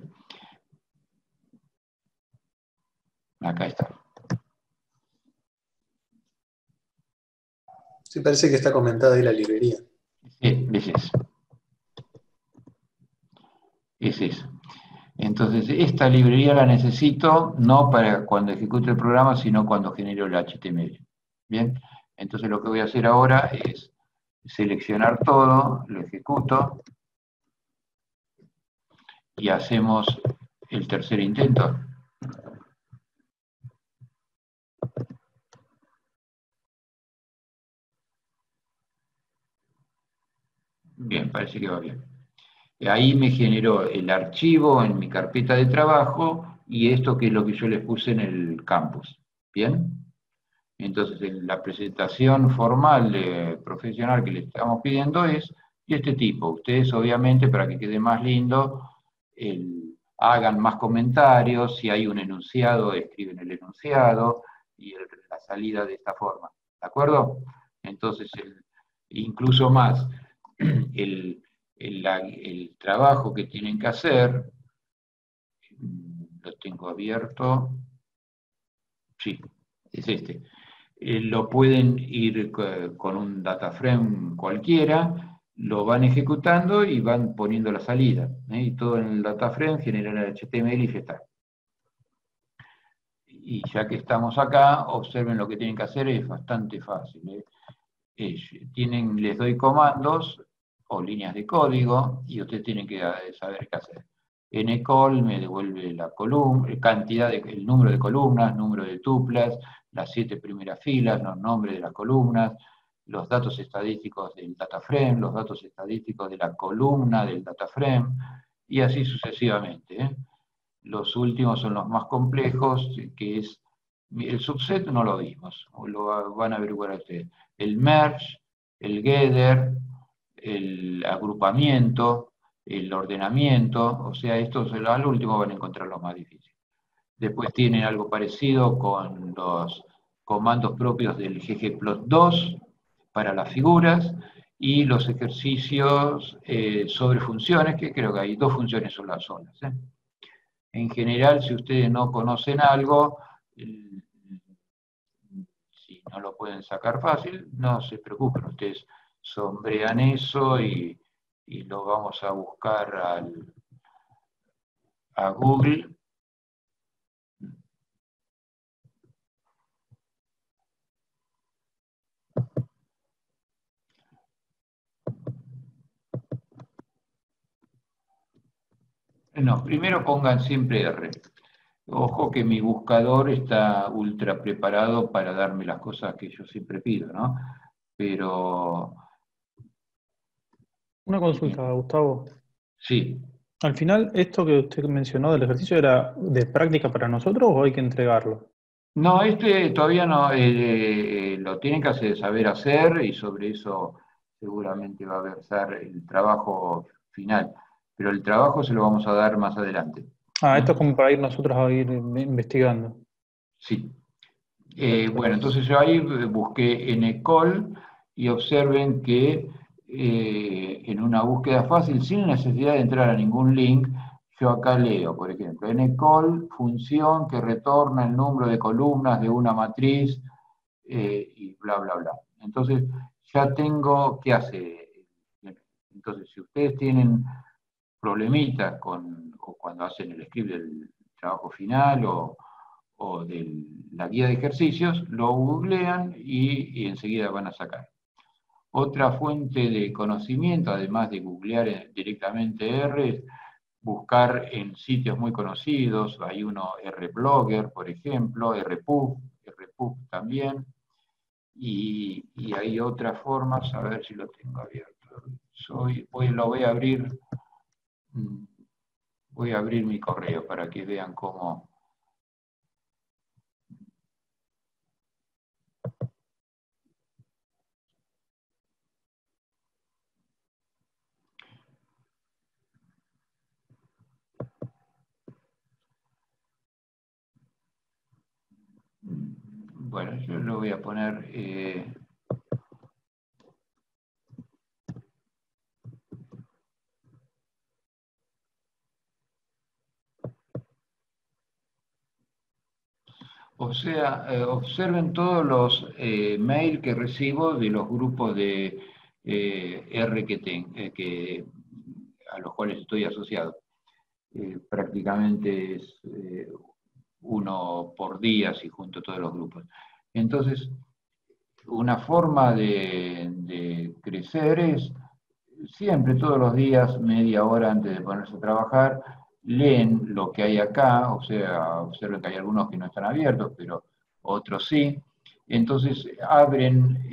Acá está. Sí, parece que está comentada ahí la librería. Sí, es eso. Es eso. Entonces, esta librería la necesito no para cuando ejecute el programa, sino cuando genero el HTML. Bien, entonces lo que voy a hacer ahora es seleccionar todo, lo ejecuto y hacemos el tercer intento. Bien, parece que va bien. Ahí me generó el archivo en mi carpeta de trabajo y esto que es lo que yo les puse en el campus. ¿Bien? Entonces, la presentación formal profesional que le estamos pidiendo es de este tipo. Ustedes, obviamente, para que quede más lindo, hagan más comentarios. Si hay un enunciado, escriben el enunciado y la salida de esta forma. ¿De acuerdo? Entonces, incluso más, el trabajo que tienen que hacer, lo tengo abierto, sí, es este. Lo pueden ir con un data frame cualquiera, lo van ejecutando y van poniendo la salida. Y todo en el data frame genera el HTML y ya está. Y ya que estamos acá, observen lo que tienen que hacer, es bastante fácil. Les doy comandos o líneas de código y ustedes tienen que saber qué hacer. Ncol me devuelve la columna, el número de columnas, número de tuplas, las 7 primeras filas, los nombres de las columnas, los datos estadísticos del data frame, los datos estadísticos de la columna del data frame, y así sucesivamente. Los últimos son los más complejos, que es el subset no lo vimos, lo van a averiguar ustedes. El merge, el getter, el agrupamiento, el ordenamiento, o sea, estos al último van a encontrar los más difíciles. Después tienen algo parecido con los comandos propios del ggplot2 para las figuras y los ejercicios sobre funciones, que creo que hay 2 funciones solas. En general, si ustedes no conocen algo, si no lo pueden sacar fácil, no se preocupen, ustedes sombrean eso y lo vamos a buscar a Google. No, primero pongan siempre R. Ojo que mi buscador está ultra preparado para darme las cosas que yo siempre pido, ¿no? Pero... Una consulta, Gustavo. Sí. Al final, ¿esto que usted mencionó del ejercicio era de práctica para nosotros o hay que entregarlo? No, todavía no, lo tienen que saber hacer y sobre eso seguramente va a versar el trabajo final. Pero el trabajo se lo vamos a dar más adelante. Esto es como para ir nosotros a ir investigando. Sí. Bueno, entonces yo ahí busqué Ncol y observen que en una búsqueda fácil, sin necesidad de entrar a ningún link, yo acá leo, por ejemplo, Ncol, función que retorna el número de columnas de una matriz y bla, bla, bla. Entonces ya tengo qué hacer. Entonces, si ustedes tienen problemitas o cuando hacen el script del trabajo final o de la guía de ejercicios, lo googlean y enseguida van a sacar. Otra fuente de conocimiento, además de googlear directamente R, es buscar en sitios muy conocidos. Hay uno RBlogger, por ejemplo, RPub también, y hay otras formas, a ver si lo tengo abierto. Lo voy a abrir. Voy a abrir mi correo para que vean cómo... Bueno, yo lo voy a poner... O sea, observen todos los mails que recibo de los grupos de R a los cuales estoy asociado. Prácticamente es uno por día si junto todos los grupos. Entonces, una forma de crecer es siempre, todos los días, media hora antes de ponerse a trabajar, leen lo que hay acá, o sea, observen que hay algunos que no están abiertos, pero otros sí. Entonces, abren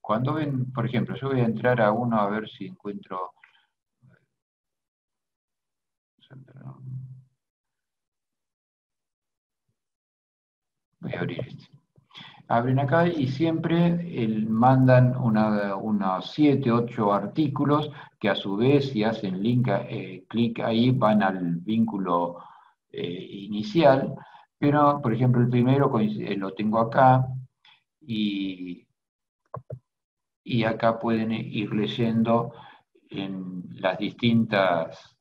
cuando ven, por ejemplo, yo voy a entrar a uno a ver si encuentro... Voy a abrir este. Abren acá y siempre mandan unos 7, 8 artículos que a su vez, si hacen clic ahí, van al vínculo inicial. Pero, por ejemplo, el primero lo tengo acá y acá pueden ir leyendo en las distintas...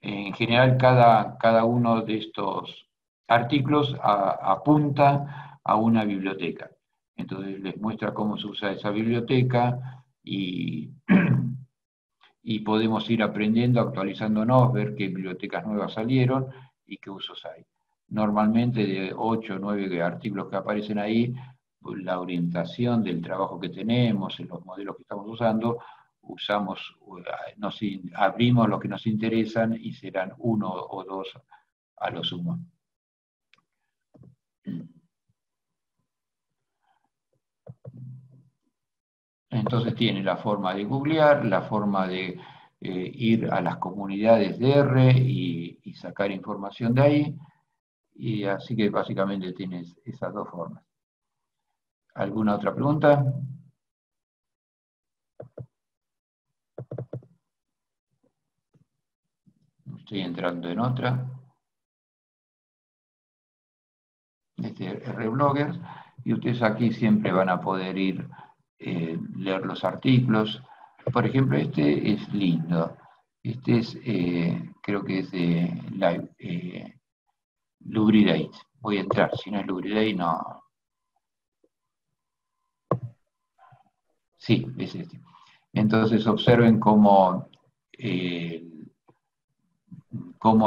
En general, cada uno de estos artículos apunta a una biblioteca. Entonces les muestra cómo se usa esa biblioteca y podemos ir aprendiendo, actualizándonos, ver qué bibliotecas nuevas salieron y qué usos hay. Normalmente de 8 o 9 artículos que aparecen ahí, pues la orientación del trabajo que tenemos, en los modelos que estamos usando, abrimos los que nos interesan y serán 1 o 2 a lo sumo. Entonces tiene la forma de googlear, la forma de ir a las comunidades de R y sacar información de ahí, y así que básicamente tienes esas dos formas. ¿Alguna otra pregunta? Estoy entrando en otra. Este es RBloggers, y ustedes aquí siempre van a poder ir leer los artículos. Por ejemplo, este es lindo. Este es, creo que es de Lubridate. Voy a entrar, si no es Lubridate, no. Sí, es este. Entonces observen cómo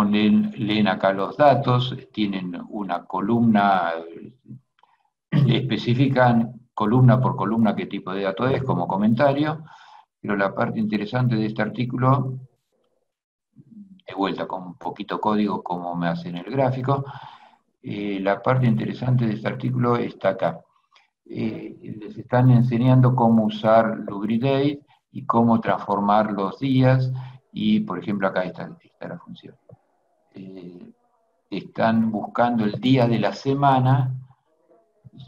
leen acá los datos, tienen una columna, especifican columna por columna qué tipo de dato es, como comentario, pero la parte interesante de este artículo, de vuelta con un poquito código como me hacen el gráfico, la parte interesante de este artículo está acá. Les están enseñando cómo usar Lubridate y cómo transformar los días, y por ejemplo acá está la función. Están buscando el día de la semana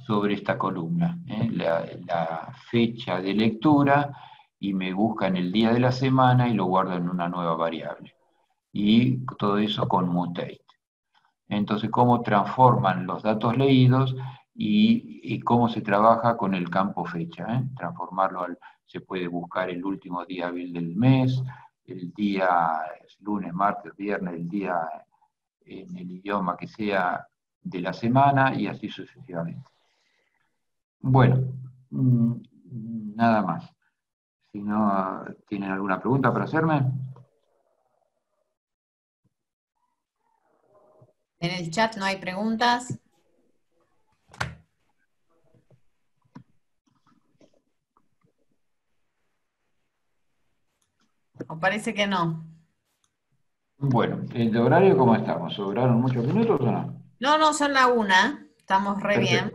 sobre esta columna, la fecha de lectura, y me buscan el día de la semana y lo guardo en una nueva variable. Y todo eso con mutate. Entonces, cómo transforman los datos leídos y cómo se trabaja con el campo fecha. Transformarlo, se puede buscar el último día hábil del mes, el día lunes, martes, viernes, el día en el idioma que sea de la semana, y así sucesivamente. Bueno, nada más. Si no tienen alguna pregunta para hacerme. En el chat no hay preguntas. ¿O parece que no? Bueno, ¿el horario cómo estamos? ¿Sobraron muchos minutos o no? No, son la 1. Estamos re bien.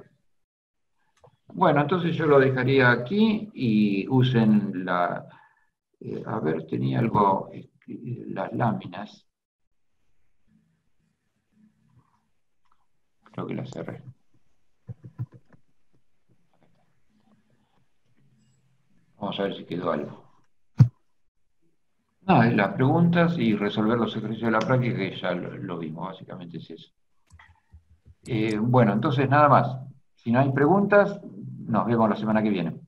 Bueno, entonces yo lo dejaría aquí y usen la... a ver, tenía algo, las láminas. Creo que las cerré. Vamos a ver si quedó algo. No, es las preguntas y resolver los ejercicios de la práctica, que ya lo vimos, básicamente es eso. Bueno, entonces nada más. Si no hay preguntas, nos vemos la semana que viene.